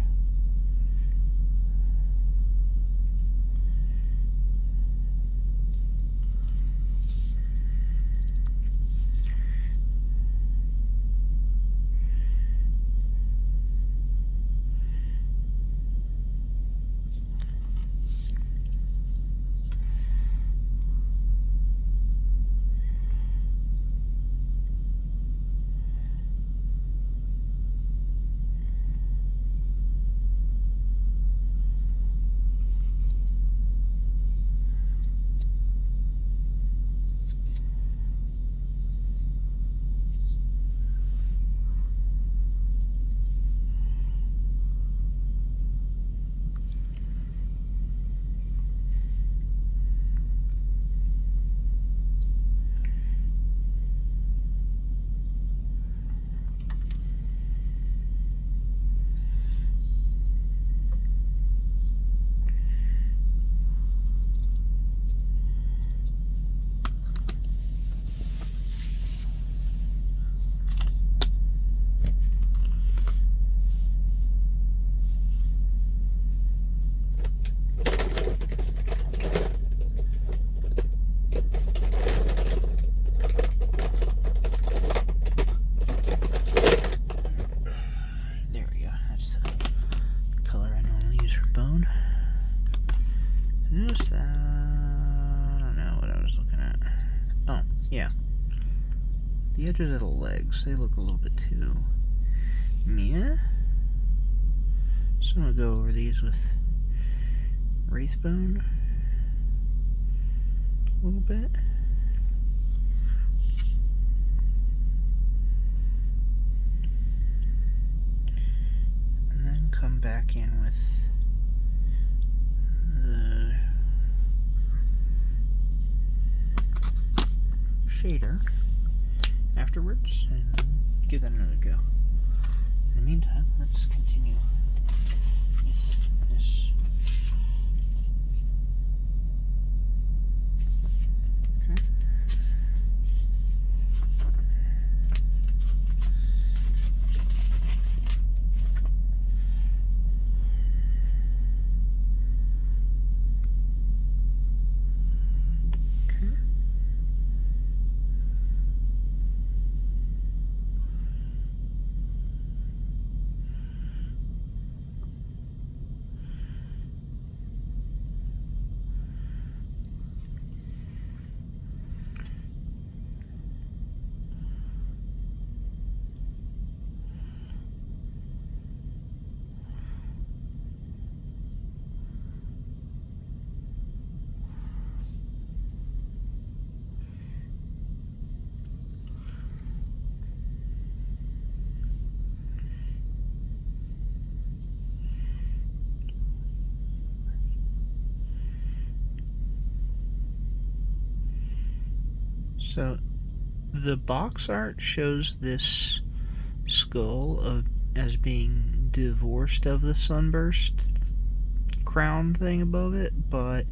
Just that. I don't know what I was looking at. Oh, yeah. The edges of the legs, they look a little bit too meh. So I'm going to go over these with Wraithbone a little bit. And then come back in with the shader afterwards and give that another go. In the meantime, let's continue with this. Okay. So the box art shows this skull as being divorced of the sunburst crown thing above it, but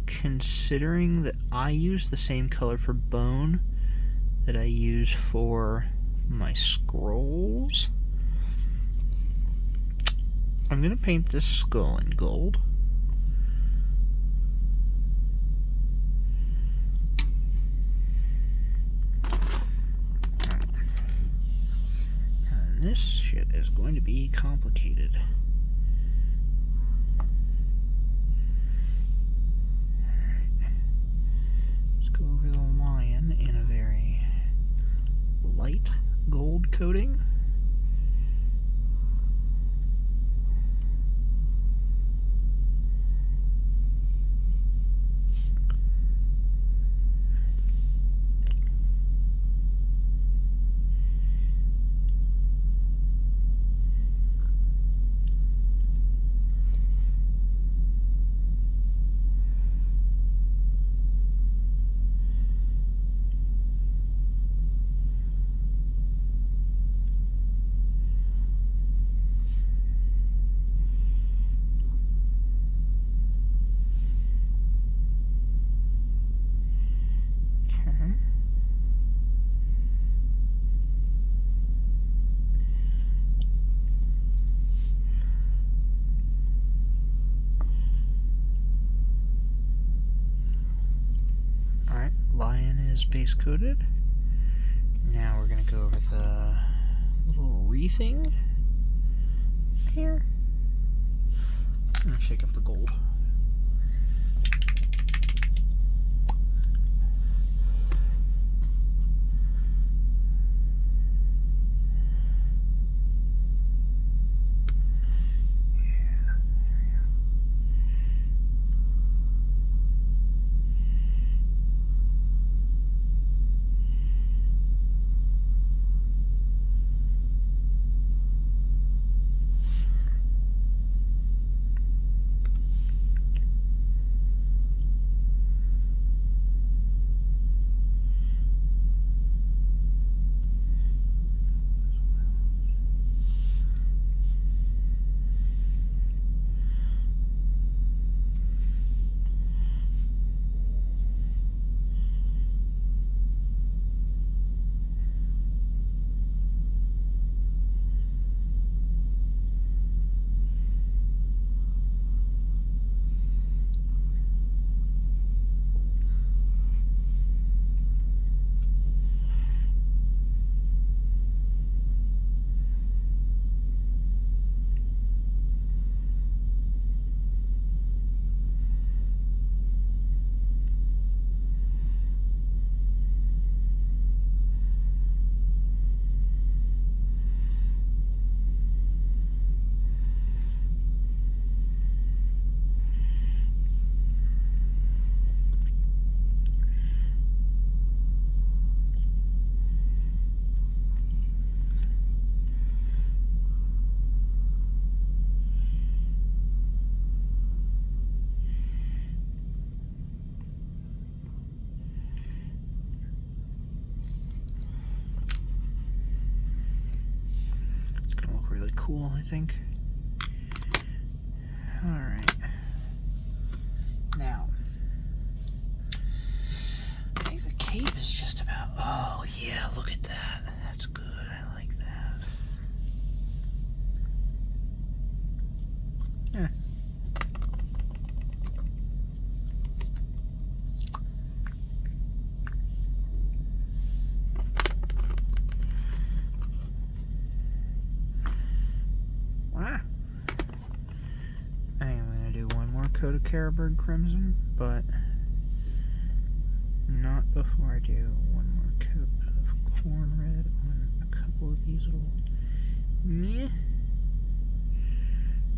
considering that I use the same color for bone that I use for my scrolls, I'm going to paint this skull in gold. this shit is going to be complicated. Alright. Let's go over the lion in a very light gold coating. Lion is base coated. Now we're going to go over the little wreathing here. I'm going to shake up the gold. Cool, I think. Alright. Now, I think the cape is just about... Oh, yeah, look at that. That's good. I like that. Yeah. Coat of Caribird Crimson, but not before I do one more coat of Corn Red on a couple of these little meh.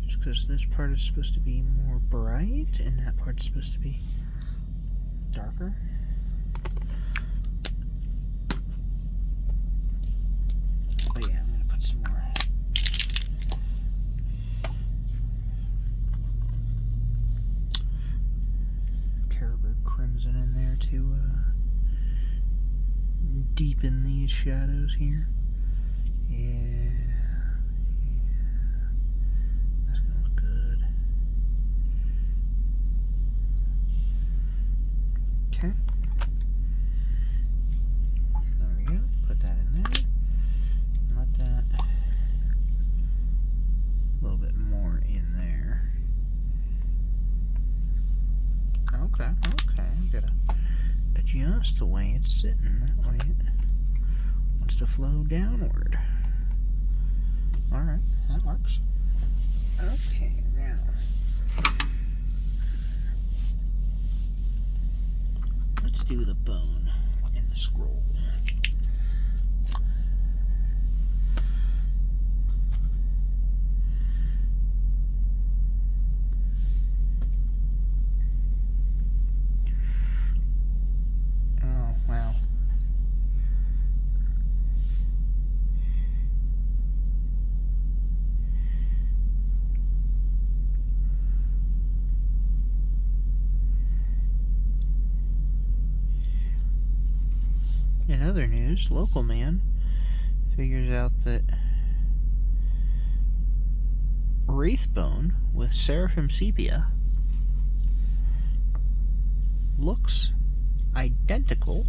Just because this part is supposed to be more bright and that part's supposed to be darker. But yeah, I'm going to put some more Crimson in there to deepen these shadows here. Yeah, that's gonna look good. Okay, there we go. Put that in there. Let that a little bit more in there. Okay, I gotta adjust the way it's sitting. That way it wants to flow downward. Alright, that works. Okay, now. Let's do the bone in the scroll. Oh, wow. In other news, local man figures out that Wraithbone with Seraphim Sepia looks identical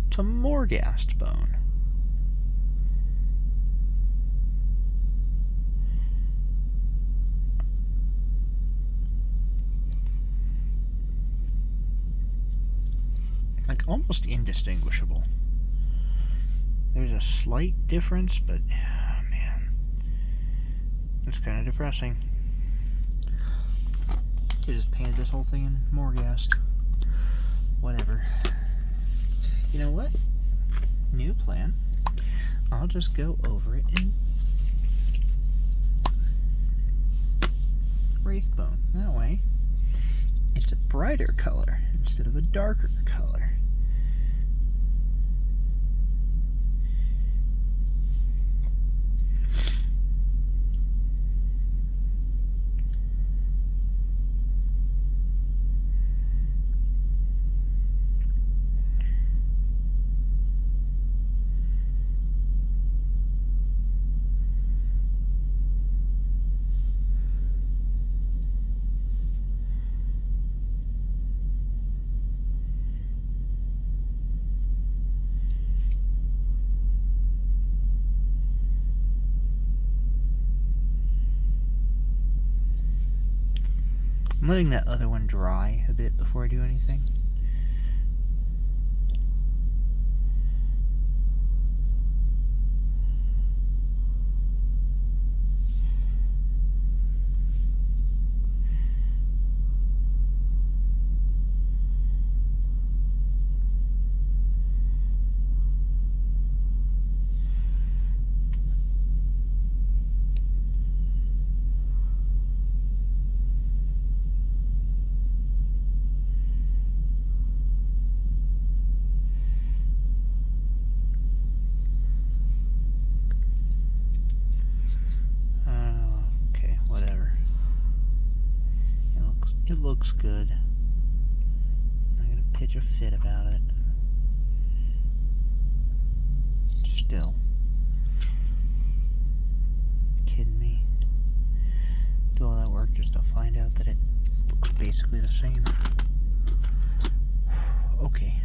to Morghast bone. Like, almost indistinguishable. There's a slight difference, but man, it's kind of depressing. I just painted this whole thing in Morghast. Whatever. You know what? New plan. I'll just go over it in Wraithbone. That way, it's a brighter color instead of a darker color. I'm letting that other one dry a bit before I do anything. It looks good. I'm gonna pitch a fit about it. Still. Kidding me? Do all that work just to find out that it looks basically the same. Okay.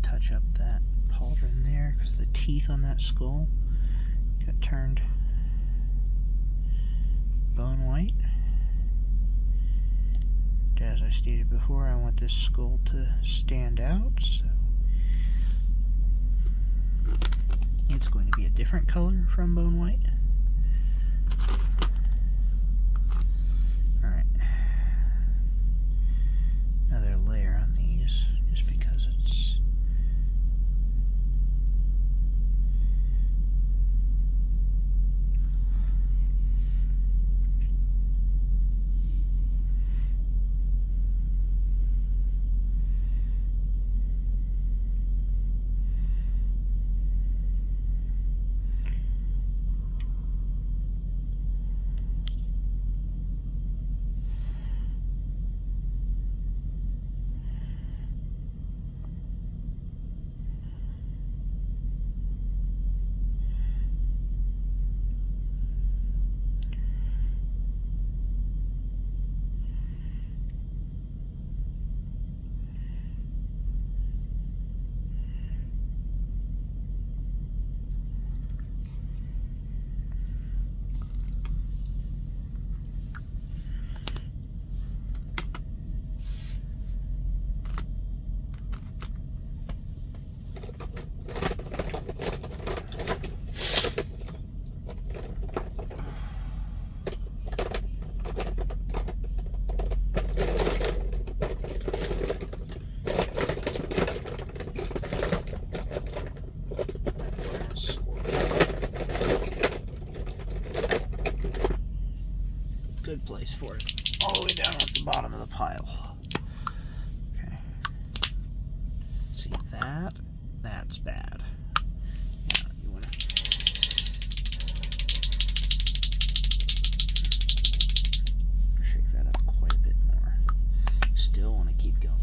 Touch up that pauldron there because the teeth on that skull got turned bone white. As I stated before, I want this skull to stand out, so it's going to be a different color from bone white. place for it. All the way down at the bottom of the pile. Okay. See that? That's bad. Now you want to shake that up quite a bit more. Still want to keep going.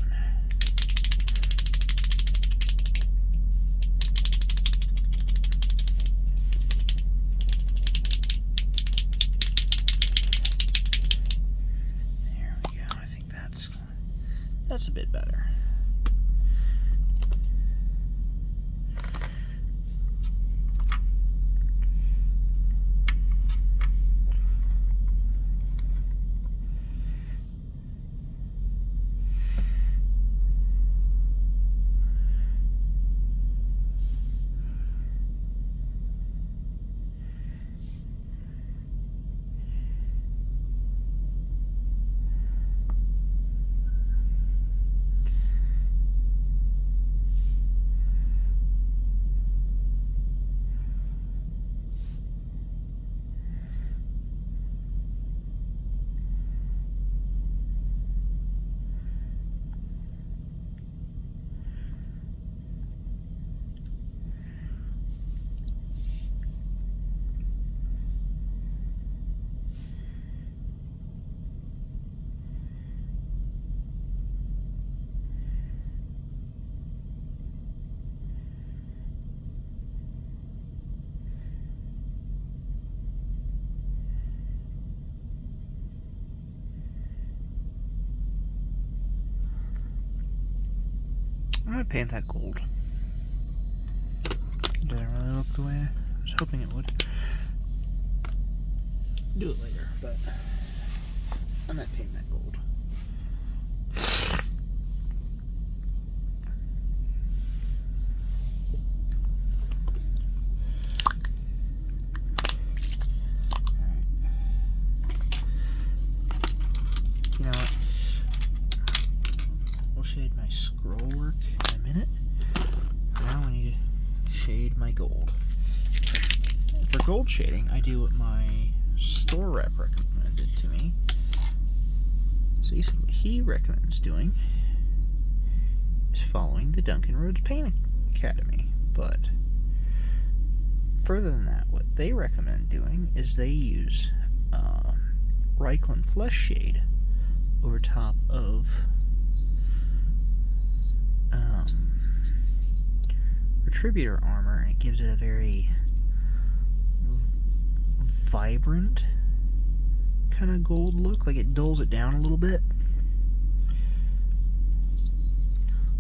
That's a bit better. I'm gonna paint that gold. Did it really look the way I was hoping it would? Do it later, but I might paint that gold. You know what? We'll shade my scroll work in a minute. Now I need to shade my gold. For gold shading, I do what my store rep recommended to me. So what he recommends doing is following the Duncan Rhodes Paint Academy. But further than that, what they recommend doing is they use Reikland Flesh Shade over top of Retributor armor, and it gives it a very vibrant kind of gold look, like it dulls it down a little bit.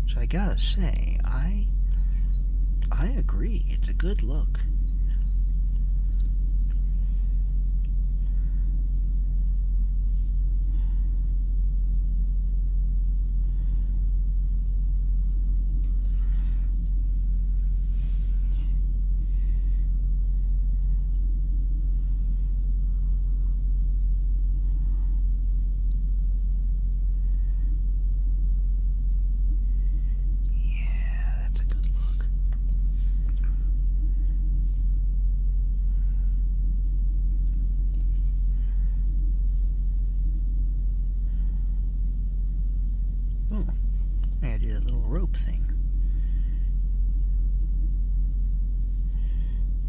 So I gotta say, I agree, it's a good look.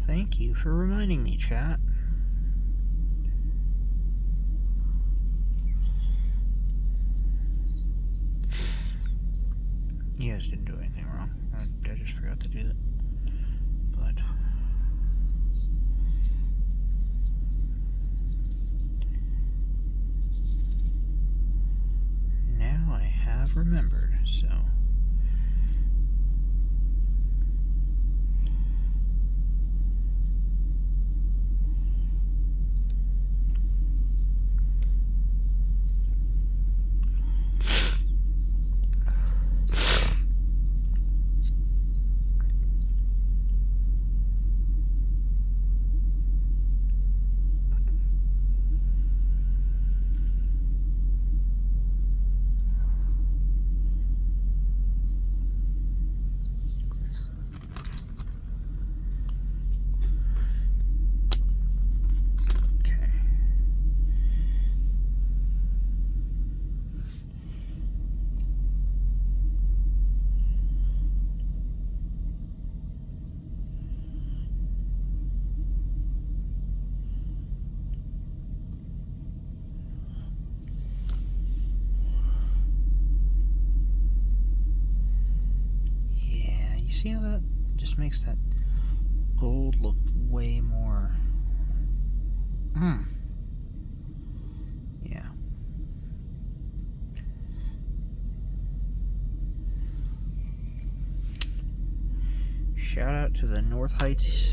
Thank you for reminding me, chat. You guys didn't do anything wrong. I just forgot to do that. But now I have remembered, so see how that just makes that gold look way more... Yeah. Shout out to the North Heights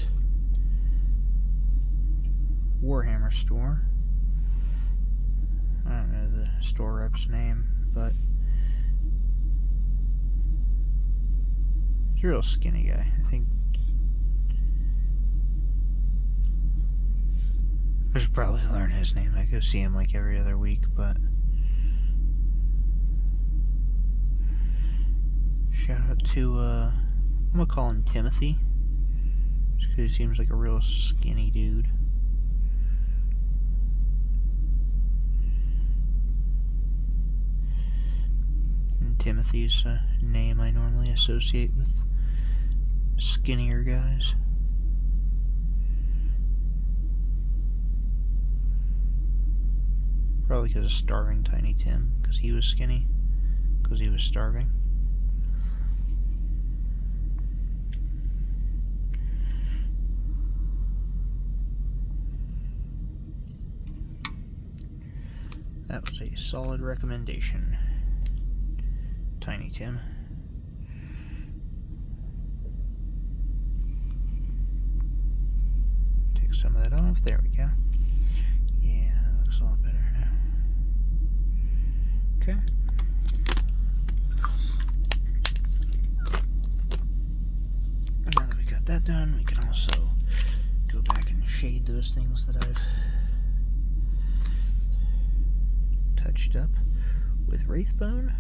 Warhammer store. I don't know the store rep's name, but he's a real skinny guy. I think I should probably learn his name. I go see him like every other week, but shout out to I'm gonna call him Timothy, just because he seems like a real skinny dude. And Timothy's a name I normally associate with skinnier guys. Probably because of Starving Tiny Tim, because he was skinny, because he was starving. That was a solid recommendation, Tiny Tim. Take some of that off. There we go. Yeah, that looks a lot better now. Okay. Now that we got that done, we can also go back and shade those things that I've touched up with Wraithbone.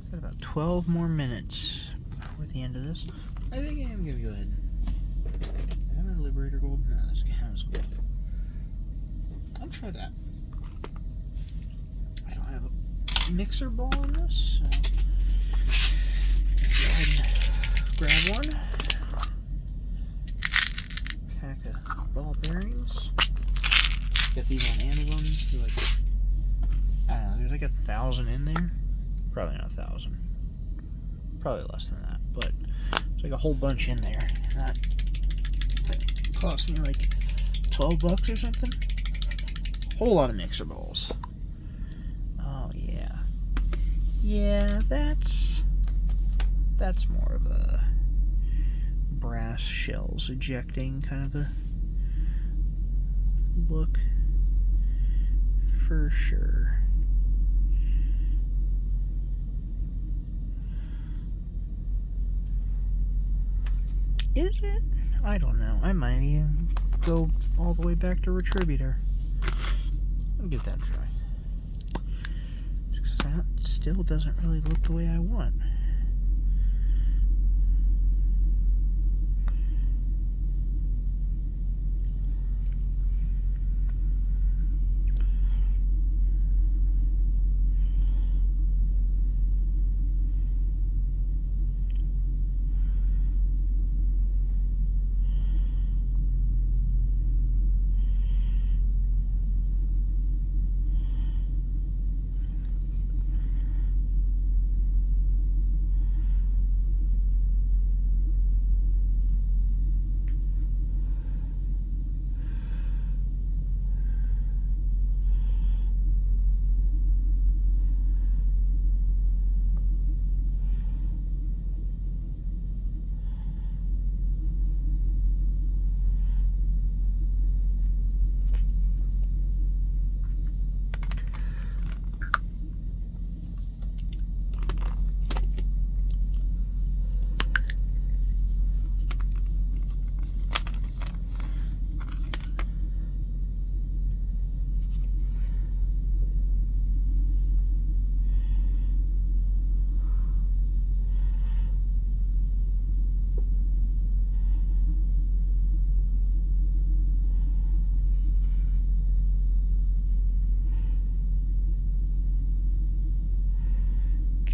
Got about 12 more minutes before the end of this. I think I am going to go ahead. Did I have my Liberator Gold? No, that's Hound's Gold. I'll try that. I don't have a mixer ball on this, so go ahead and grab one. Pack of ball bearings. Got these on Amazon. They're like, I don't know, there's like 1,000 in there. Probably not 1,000. Probably less than that, but it's like a whole bunch in there. And that cost me like $12 or something. Whole lot of mixer bowls. Oh yeah. Yeah, that's more of a brass shells ejecting kind of a look for sure. Is it? I don't know. I might even go all the way back to Retributor. I'll give that a try. Because that still doesn't really look the way I want.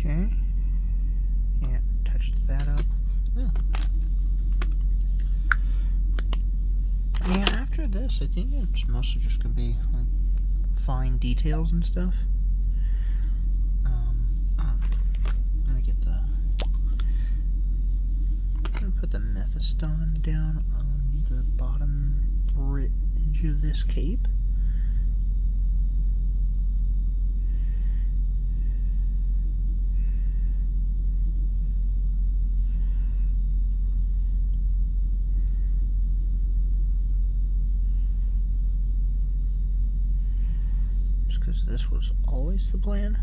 Okay. Yeah, touched that up. Yeah. Yeah, after this, I think it's mostly just gonna be like fine details and stuff. Let me get the. I'm gonna put the Mephistone down on the bottom ridge of this cape. Because this was always the plan.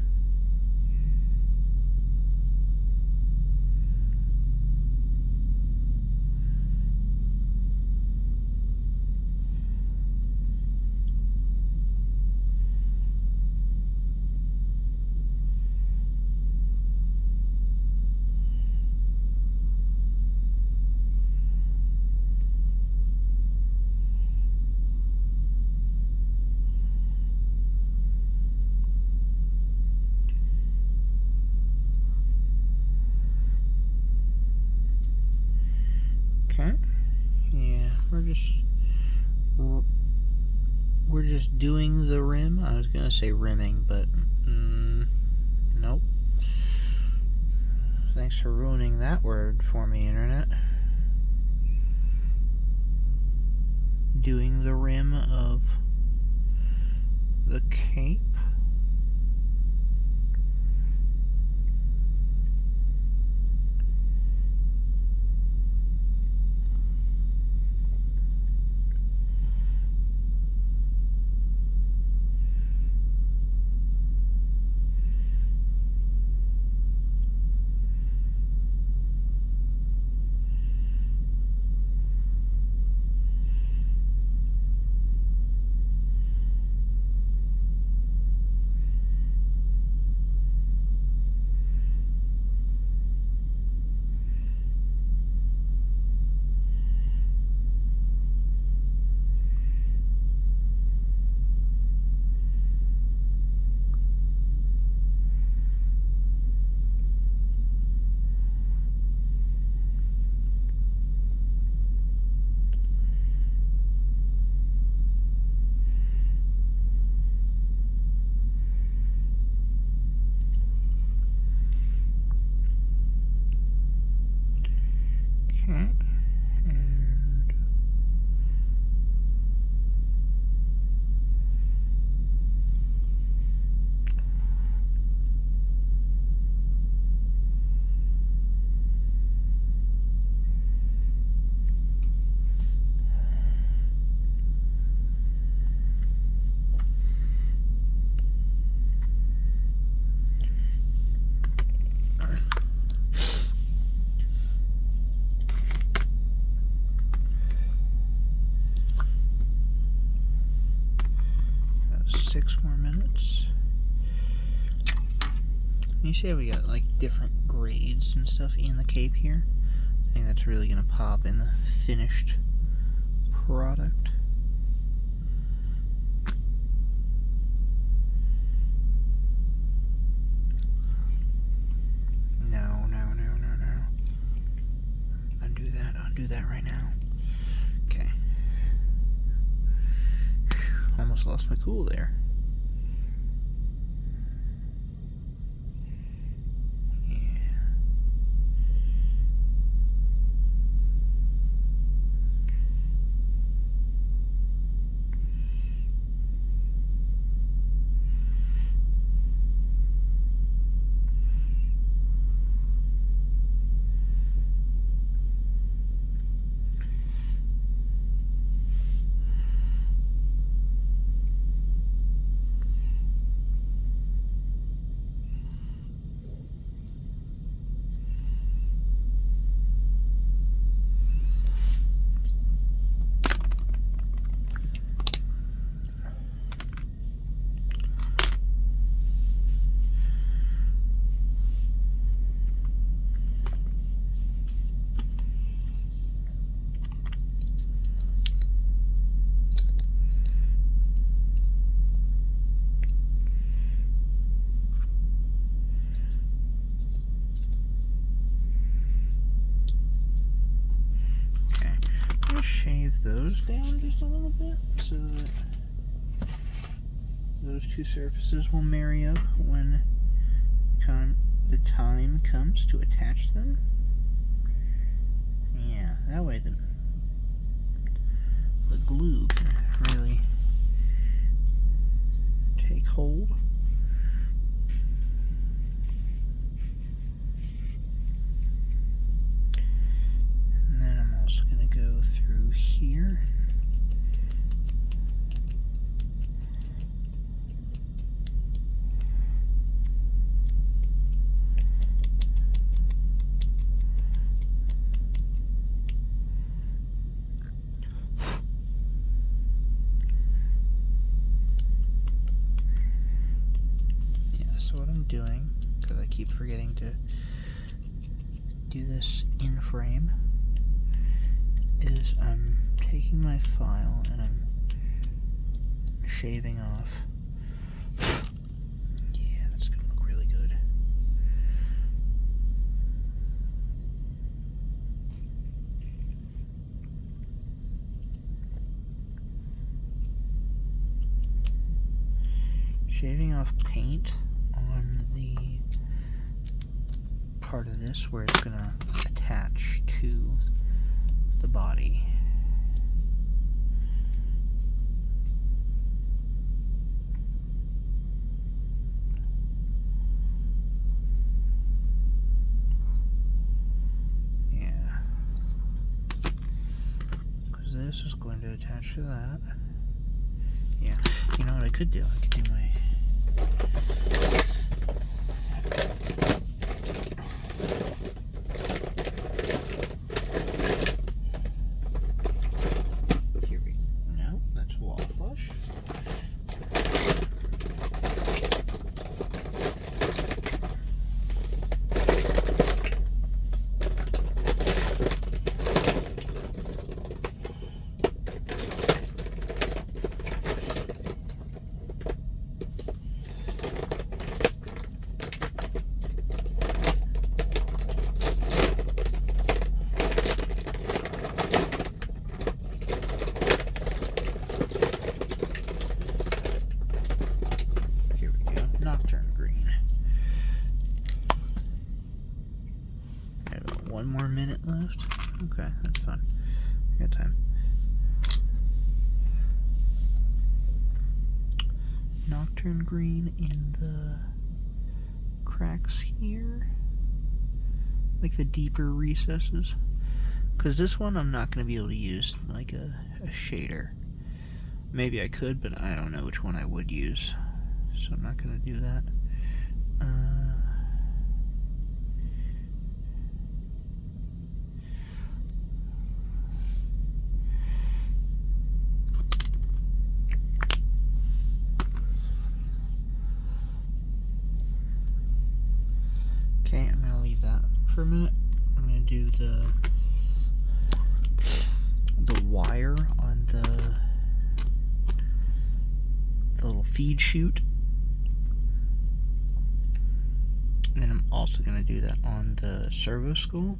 Okay. Yeah, we're just doing the rim. I was gonna say rimming, but nope. Thanks for ruining that word for me, Internet. Doing the rim of the cape. 6 more minutes. You see how we got like different grades and stuff in the cape here? I think that's really gonna pop in the finished product. No. Undo that right now. Okay. Almost lost my cool there. Shave those down just a little bit so that those two surfaces will marry up when the time comes to attach them. Yeah, that way the glue can really take hold. And then I'm also going to go through here. So what I'm doing, because I keep forgetting to do this in frame, is I'm taking my file and I'm shaving off. Yeah, that's going to look really good. Shaving off paint on the part of this where it's going to attach to the body. Yeah. Because this is going to attach to that. Yeah. You know what I could do? I could do my... Here we go. No, that's wall flush. Nocturne green. I have about 1 more minute left. Okay, that's fun. I got time. Nocturne green in the cracks here, like the deeper recesses. Because this one I'm not going to be able to use like a shader. Maybe I could, but I don't know which one I would use. So I'm not going to do that. save that for a minute. I'm going to do the wire on the little feed chute. And then I'm also going to do that on the servo skull.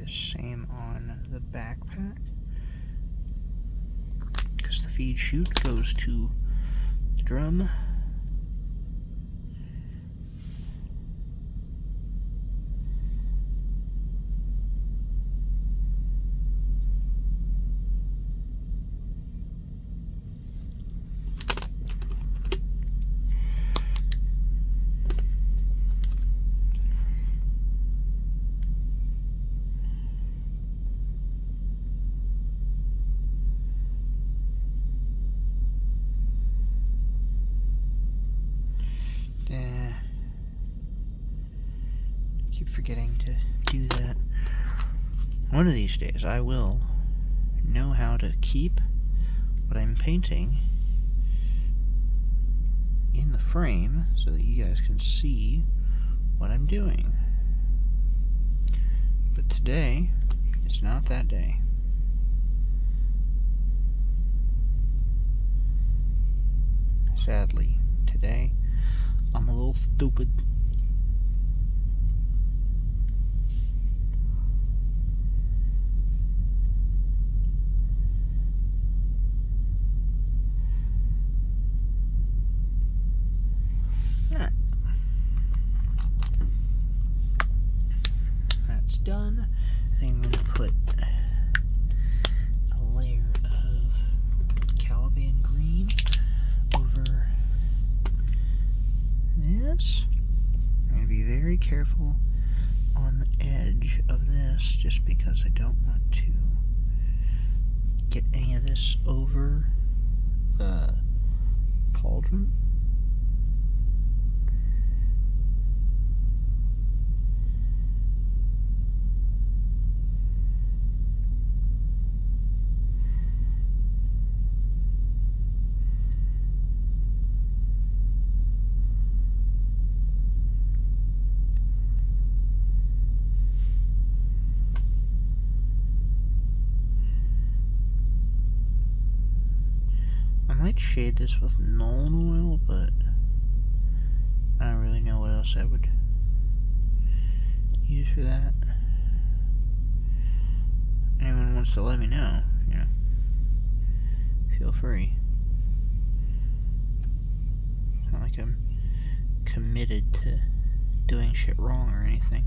Same on the backpack, because the feed chute goes to the drum. Keep forgetting to do that. One of these days I will know how to keep what I'm painting in the frame so that you guys can see what I'm doing. But today is not that day. Sadly, today I'm a little stupid. Alright. That's done. I think I'm going to put a layer of Caliban green over this. I'm going to be very careful on the edge of this just because I don't want to get any of this over the pauldron. I might shade this with Nolan oil, but I don't really know what else I would use for that. Anyone wants to let me know, you know, feel free. It's not like I'm committed to doing shit wrong or anything.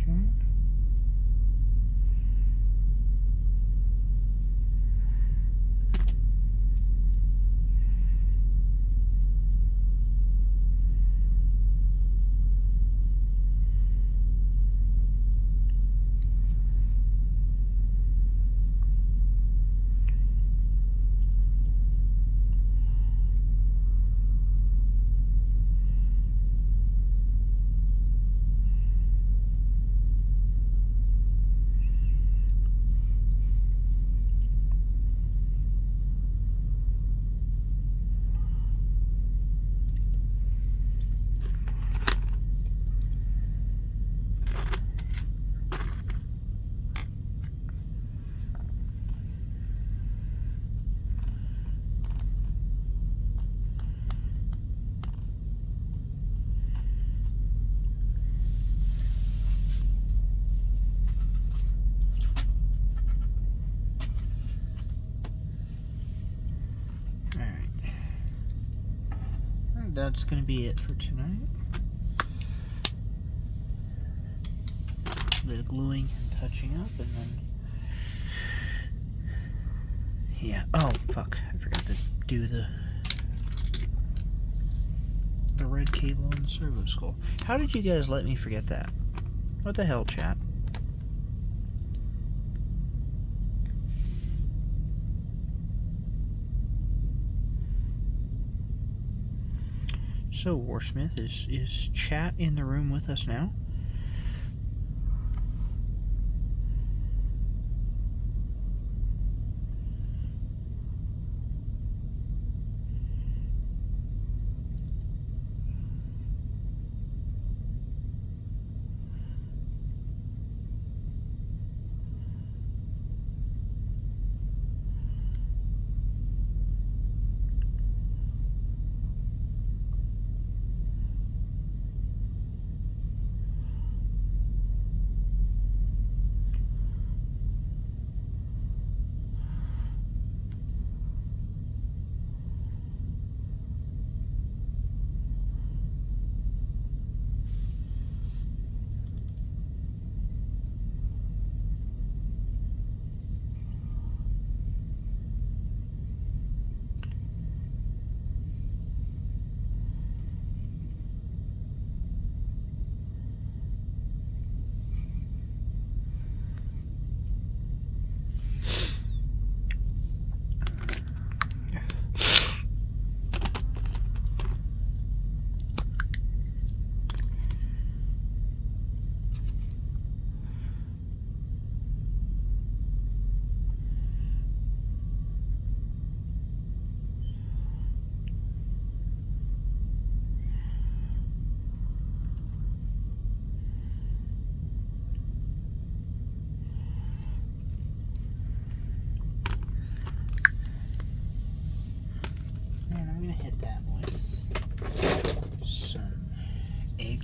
Okay. That's going to be it for tonight. A bit of gluing and touching up, and then... Yeah, oh, fuck. I forgot to do the red cable on the servo skull. How did you guys let me forget that? What the hell, chat? So, Warsmith, is chat in the room with us now?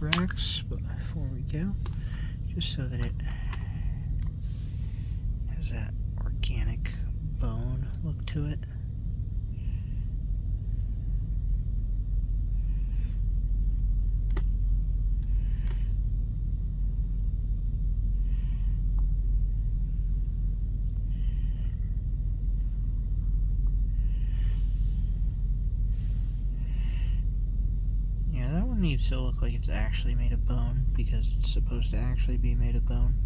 Racks, but before we go, just so that it has that organic bone look to it. Needs to look like it's actually made of bone, because it's supposed to actually be made of bone.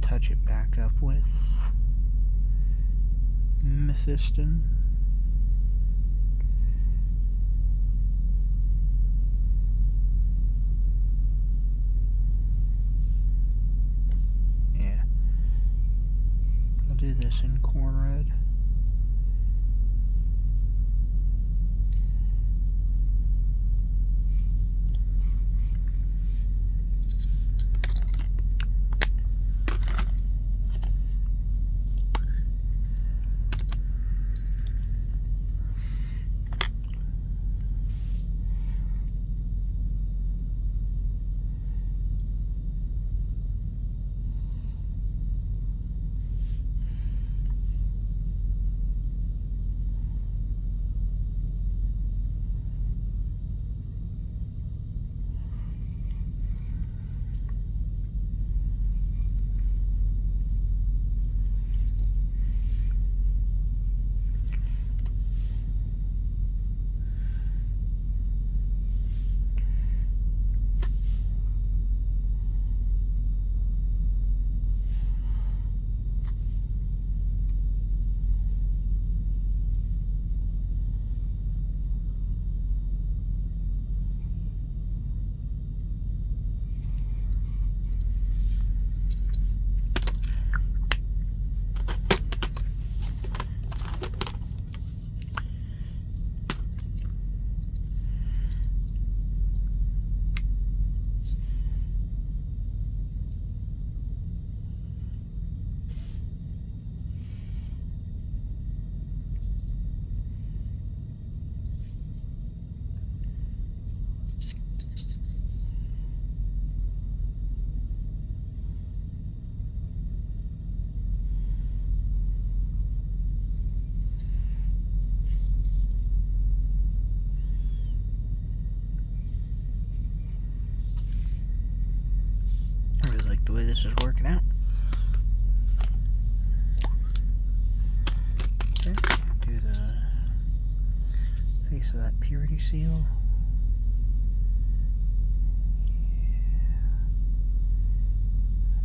touch it back up with Mephiston. Yeah. I'll do this in corn red. I really like the way this is working out. Okay, do the face of that purity seal.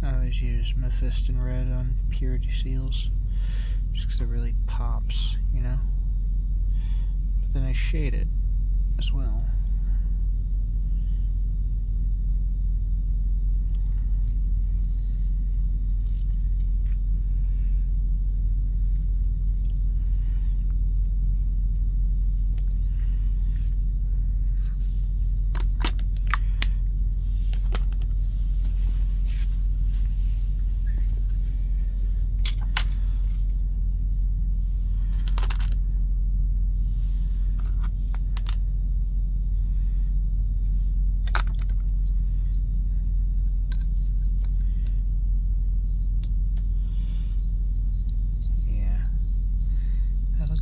I always use Mephiston red on purity seals, just because it really pops, you know? But then I shade it as well.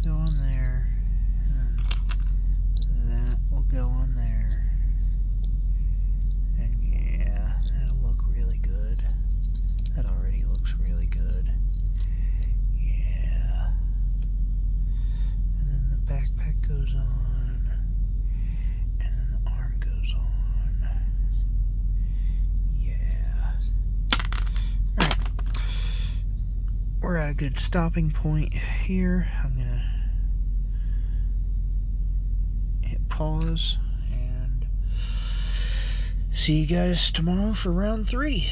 Go on there, and that will go on there, and yeah, that'll look really good. That already looks really good. Yeah. And then the backpack goes on, and then the arm goes on. Yeah. Alright. We're at a good stopping point here. I'm gonna hit pause and see you guys tomorrow for round 3.